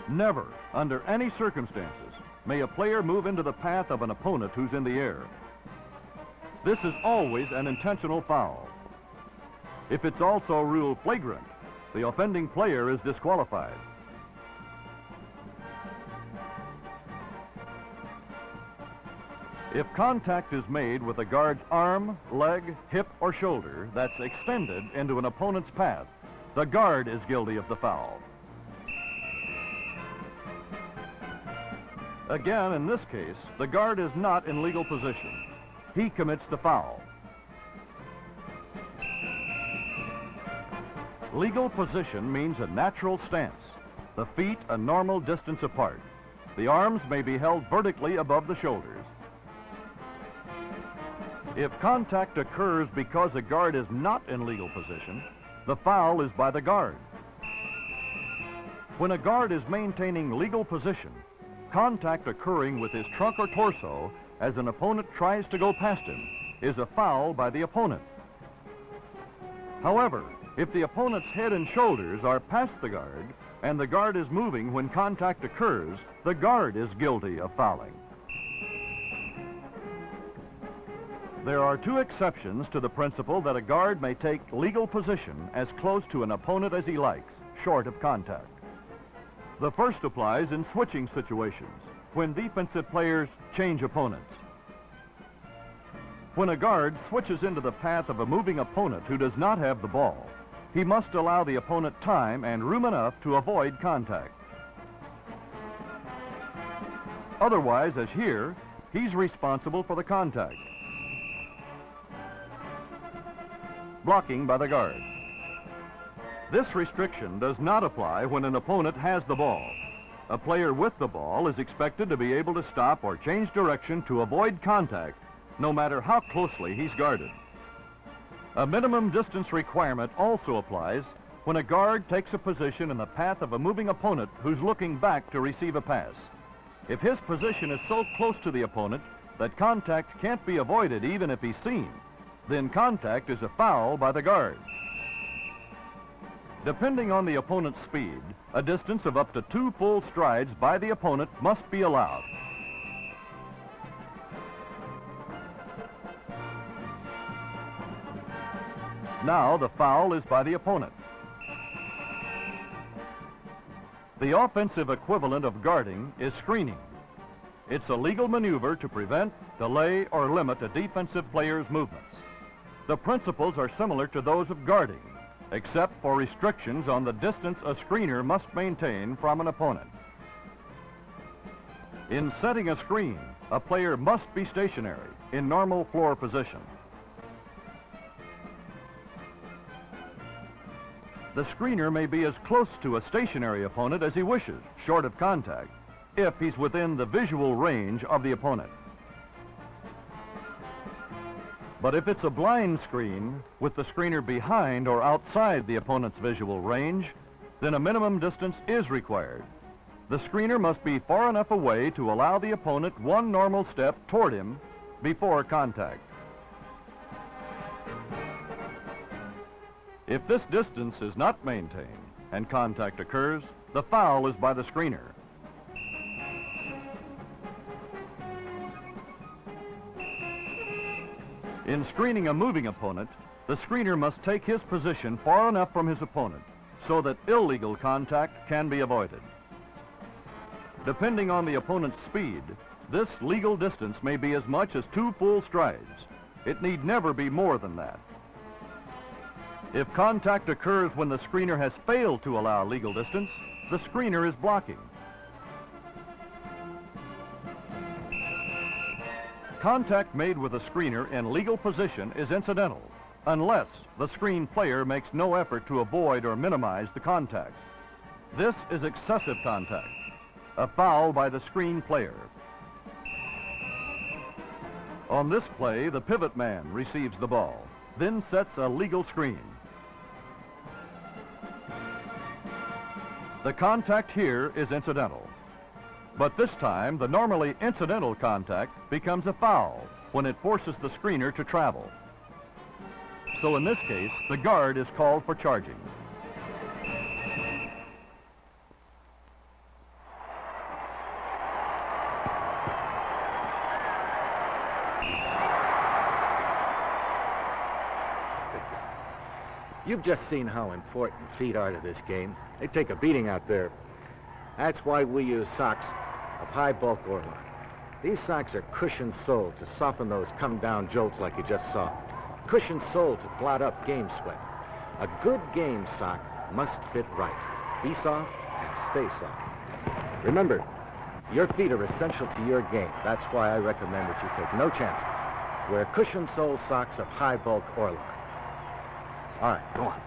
never, under any circumstances, may a player move into the path of an opponent who's in the air. This is always an intentional foul. If it's also ruled flagrant, the offending player is disqualified. If contact is made with a guard's arm, leg, hip, or shoulder that's extended into an opponent's path, the guard is guilty of the foul. Again, in this case, the guard is not in legal position. He commits the foul. Legal position means a natural stance, the feet a normal distance apart. The arms may be held vertically above the shoulders. If contact occurs because a guard is not in legal position, the foul is by the guard. When a guard is maintaining legal position, contact occurring with his trunk or torso as an opponent tries to go past him is a foul by the opponent. However, if the opponent's head and shoulders are past the guard and the guard is moving when contact occurs, the guard is guilty of fouling. There are two exceptions to the principle that a guard may take legal position as close to an opponent as he likes, short of contact. The first applies in switching situations, when defensive players change opponents. When a guard switches into the path of a moving opponent who does not have the ball, he must allow the opponent time and room enough to avoid contact. Otherwise, as here, he's responsible for the contact. Blocking by the guard. This restriction does not apply when an opponent has the ball. A player with the ball is expected to be able to stop or change direction to avoid contact, no matter how closely he's guarded. A minimum distance requirement also applies when a guard takes a position in the path of a moving opponent who's looking back to receive a pass. If his position is so close to the opponent that contact can't be avoided even if he's seen, then contact is a foul by the guard. Depending on the opponent's speed, a distance of up to 2 full strides by the opponent must be allowed. Now the foul is by the opponent. The offensive equivalent of guarding is screening. It's a legal maneuver to prevent, delay, or limit a defensive player's movements. The principles are similar to those of guarding, except for restrictions on the distance a screener must maintain from an opponent. In setting a screen, a player must be stationary in normal floor position. The screener may be as close to a stationary opponent as he wishes, short of contact, if he's within the visual range of the opponent. But if it's a blind screen, with the screener behind or outside the opponent's visual range, then a minimum distance is required. The screener must be far enough away to allow the opponent one normal step toward him before contact. If this distance is not maintained and contact occurs, the foul is by the screener. In screening a moving opponent, the screener must take his position far enough from his opponent so that illegal contact can be avoided. Depending on the opponent's speed, this legal distance may be as much as 2 full strides. It need never be more than that. If contact occurs when the screener has failed to allow legal distance, the screener is blocking. Contact made with a screener in legal position is incidental, unless the screen player makes no effort to avoid or minimize the contact. This is excessive contact, a foul by the screen player. On this play, the pivot man receives the ball, then sets a legal screen. The contact here is incidental. But this time, the normally incidental contact becomes a foul when it forces the screener to travel. So in this case, the guard is called for charging. You've just seen how important feet are to this game. They take a beating out there. That's why we use socks of high bulk orlon. These socks are cushioned-soled to soften those come-down jolts like you just saw. Cushioned-soled to blot up game sweat. A good game sock must fit right. Be soft and stay soft. Remember, your feet are essential to your game. That's why I recommend that you take no chances. Wear cushioned-soled socks of high bulk orlon. All right, go on.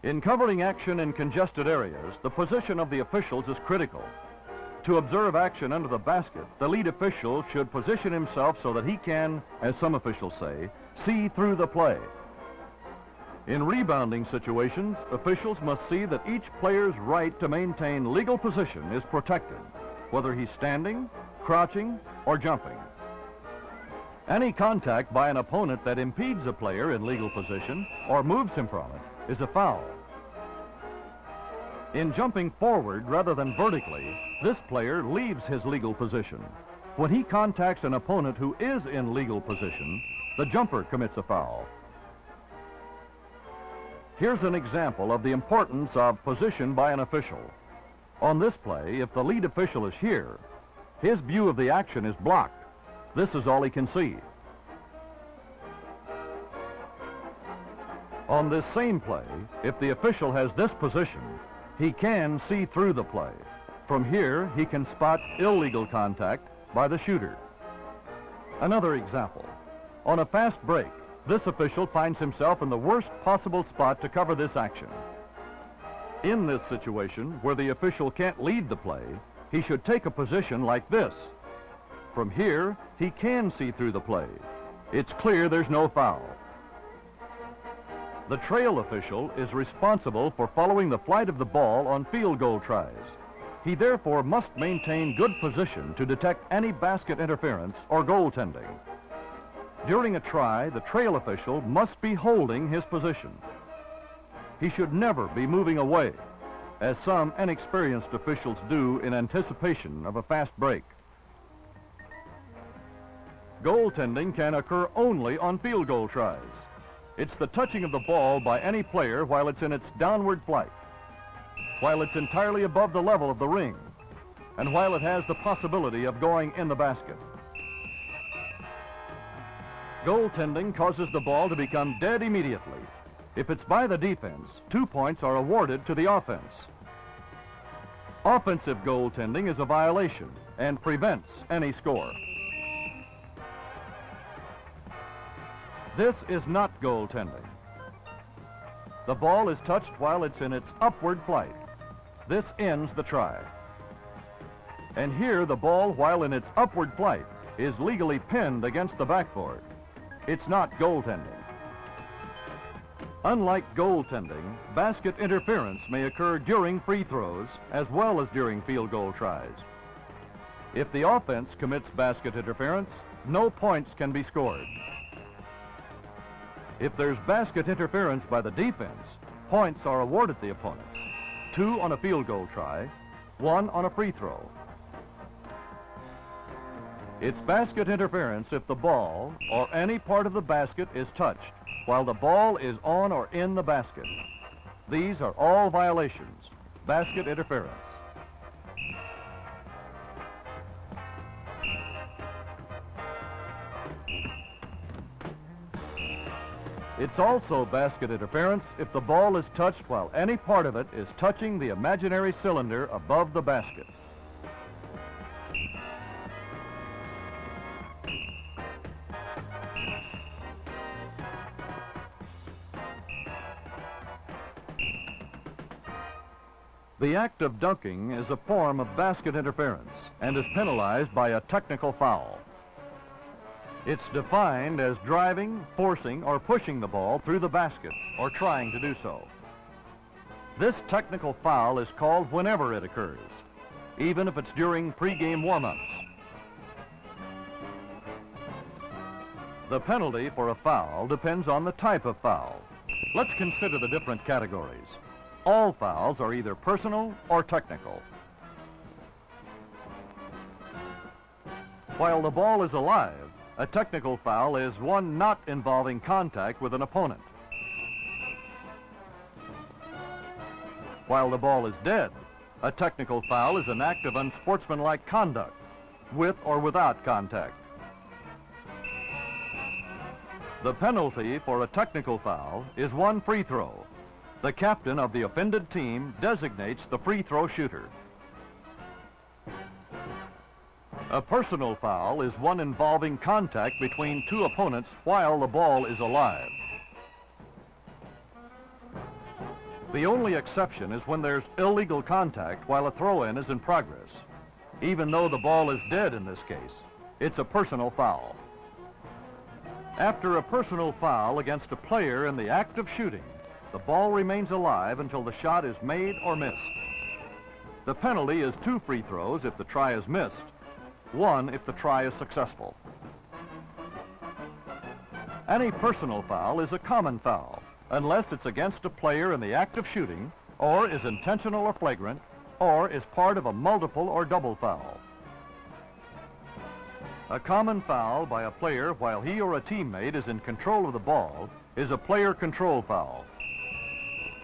In covering action in congested areas, the position of the officials is critical. To observe action under the basket, the lead official should position himself so that he can, as some officials say, see through the play. In rebounding situations, officials must see that each player's right to maintain legal position is protected, whether he's standing, crouching, or jumping. Any contact by an opponent that impedes a player in legal position or moves him from it is a foul. In jumping forward rather than vertically, this player leaves his legal position. When he contacts an opponent who is in legal position, the jumper commits a foul. Here's an example of the importance of position by an official. On this play, if the lead official is here, his view of the action is blocked. This is all he can see. On this same play, if the official has this position, he can see through the play. From here, he can spot illegal contact by the shooter. Another example. On a fast break, this official finds himself in the worst possible spot to cover this action. In this situation, where the official can't lead the play, he should take a position like this. From here, he can see through the play. It's clear there's no foul. The trail official is responsible for following the flight of the ball on field goal tries. He therefore must maintain good position to detect any basket interference or goaltending. During a try, the trail official must be holding his position. He should never be moving away, as some inexperienced officials do in anticipation of a fast break. Goaltending can occur only on field goal tries. It's the touching of the ball by any player while it's in its downward flight, while it's entirely above the level of the ring, and while it has the possibility of going in the basket. Goaltending causes the ball to become dead immediately. If it's by the defense, 2 points are awarded to the offense. Offensive goaltending is a violation and prevents any score. This is not goaltending. The ball is touched while it's in its upward flight. This ends the try. And here the ball, while in its upward flight, is legally pinned against the backboard. It's not goaltending. Unlike goaltending, basket interference may occur during free throws as well as during field goal tries. If the offense commits basket interference, no points can be scored. If there's basket interference by the defense, points are awarded the opponent. 2 on a field goal try, 1 on a free throw. It's basket interference if the ball or any part of the basket is touched while the ball is on or in the basket. These are all violations. Basket interference. It's also basket interference if the ball is touched while any part of it is touching the imaginary cylinder above the basket. The act of dunking is a form of basket interference and is penalized by a technical foul. It's defined as driving, forcing, or pushing the ball through the basket or trying to do so. This technical foul is called whenever it occurs, even if it's during pregame warm-ups. The penalty for a foul depends on the type of foul. Let's consider the different categories. All fouls are either personal or technical. While the ball is alive, a technical foul is one not involving contact with an opponent. While the ball is dead, a technical foul is an act of unsportsmanlike conduct, with or without contact. The penalty for a technical foul is 1 free throw. The captain of the offended team designates the free throw shooter. A personal foul is one involving contact between 2 opponents while the ball is alive. The only exception is when there's illegal contact while a throw-in is in progress. Even though the ball is dead in this case, it's a personal foul. After a personal foul against a player in the act of shooting, the ball remains alive until the shot is made or missed. The penalty is 2 free throws if the try is missed, 1 if the try is successful. Any personal foul is a common foul, unless it's against a player in the act of shooting, or is intentional or flagrant, or is part of a multiple or double foul. A common foul by a player while he or a teammate is in control of the ball is a player control foul.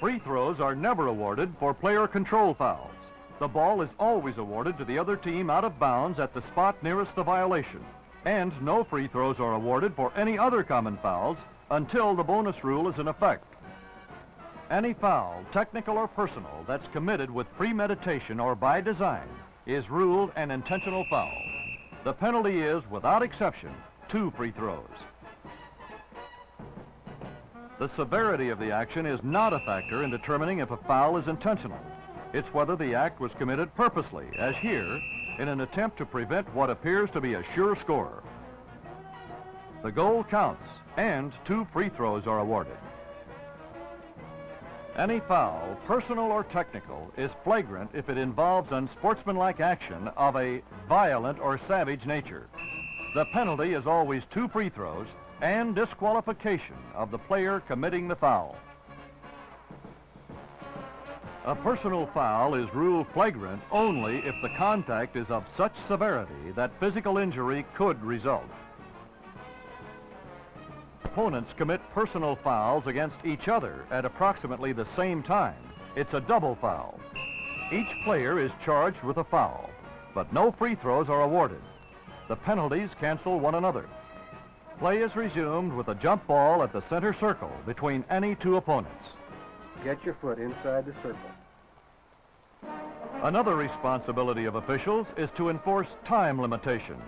Free throws are never awarded for player control fouls. The ball is always awarded to the other team out of bounds at the spot nearest the violation. And no free throws are awarded for any other common fouls until the bonus rule is in effect. Any foul, technical or personal, that's committed with premeditation or by design is ruled an intentional foul. The penalty is, without exception, 2 free throws. The severity of the action is not a factor in determining if a foul is intentional. It's whether the act was committed purposely, as here, in an attempt to prevent what appears to be a sure score. The goal counts, and 2 free throws are awarded. Any foul, personal or technical, is flagrant if it involves unsportsmanlike action of a violent or savage nature. The penalty is always 2 free throws and disqualification of the player committing the foul. A personal foul is ruled flagrant only if the contact is of such severity that physical injury could result. opponents commit personal fouls against each other at approximately the same time, it's a double foul. Each player is charged with a foul, but no free throws are awarded. The penalties cancel one another. Play is resumed with a jump ball at the center circle between any two opponents. Get your foot inside the circle. Another responsibility of officials is to enforce time limitations,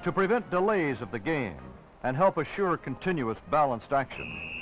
to prevent delays of the game, and help assure continuous balanced action.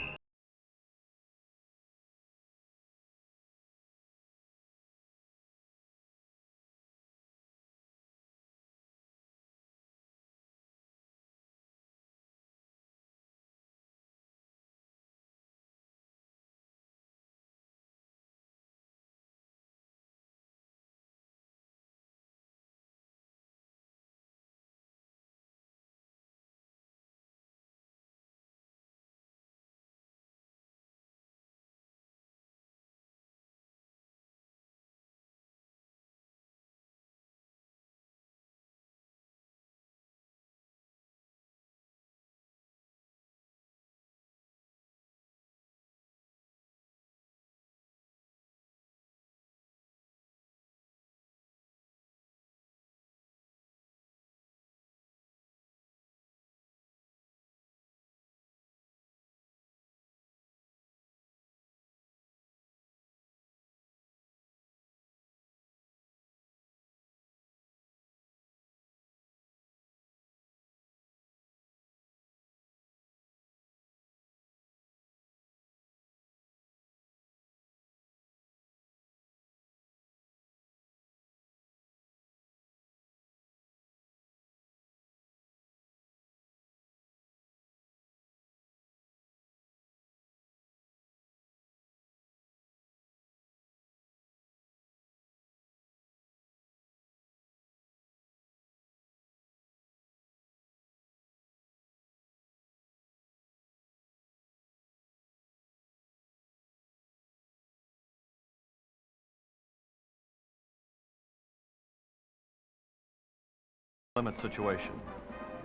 Limit situation.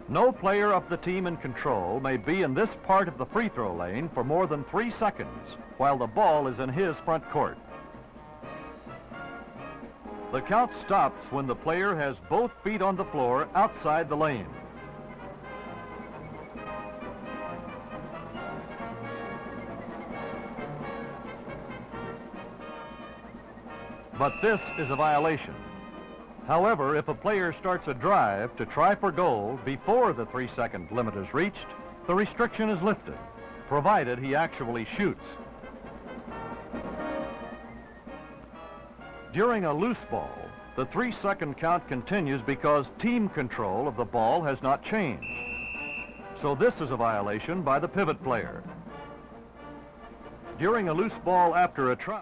No player of the team in control may be in this part of the free throw lane for more than 3 seconds while the ball is in his front court. The count stops when the player has both feet on the floor outside the lane. But this is a violation. However, if a player starts a drive to try for goal before the 3-second limit is reached, the restriction is lifted, provided he actually shoots. During a loose ball, the 3-second count continues because team control of the ball has not changed. So this is a violation by the pivot player. During a loose ball after a try,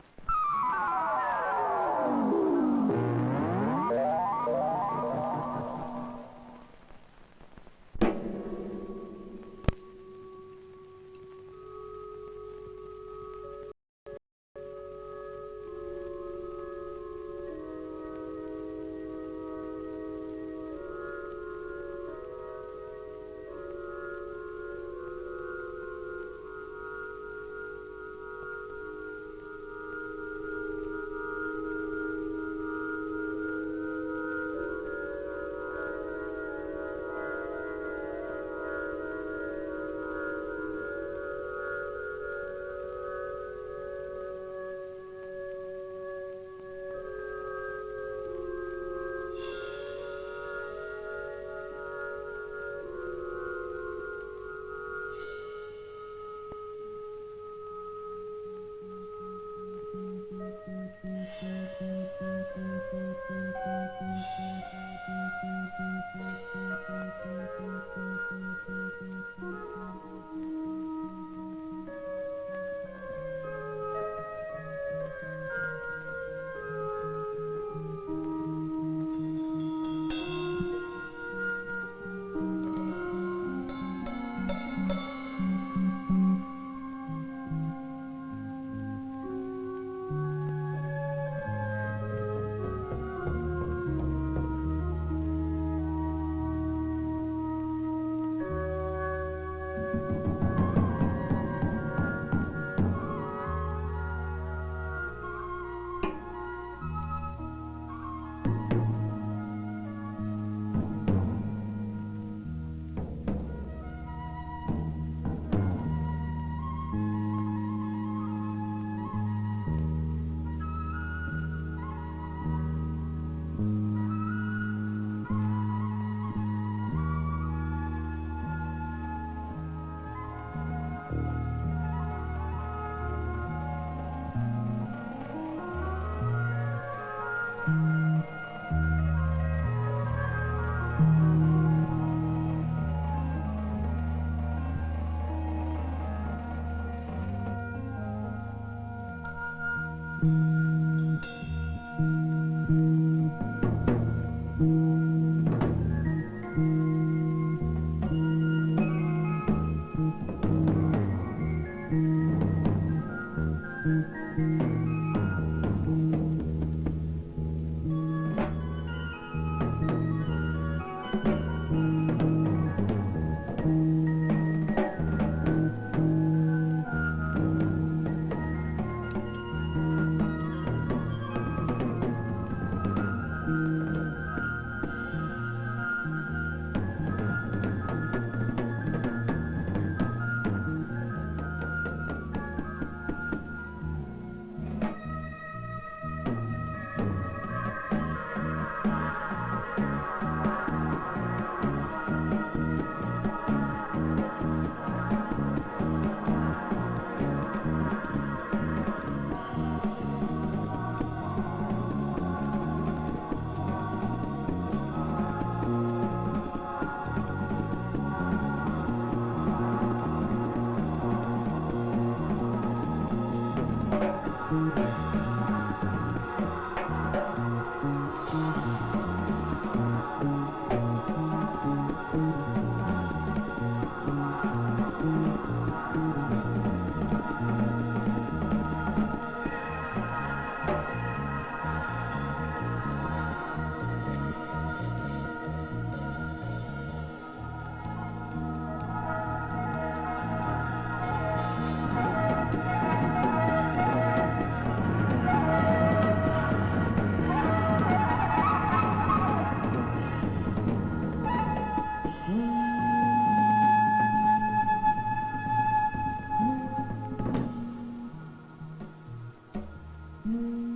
Mm-hmm.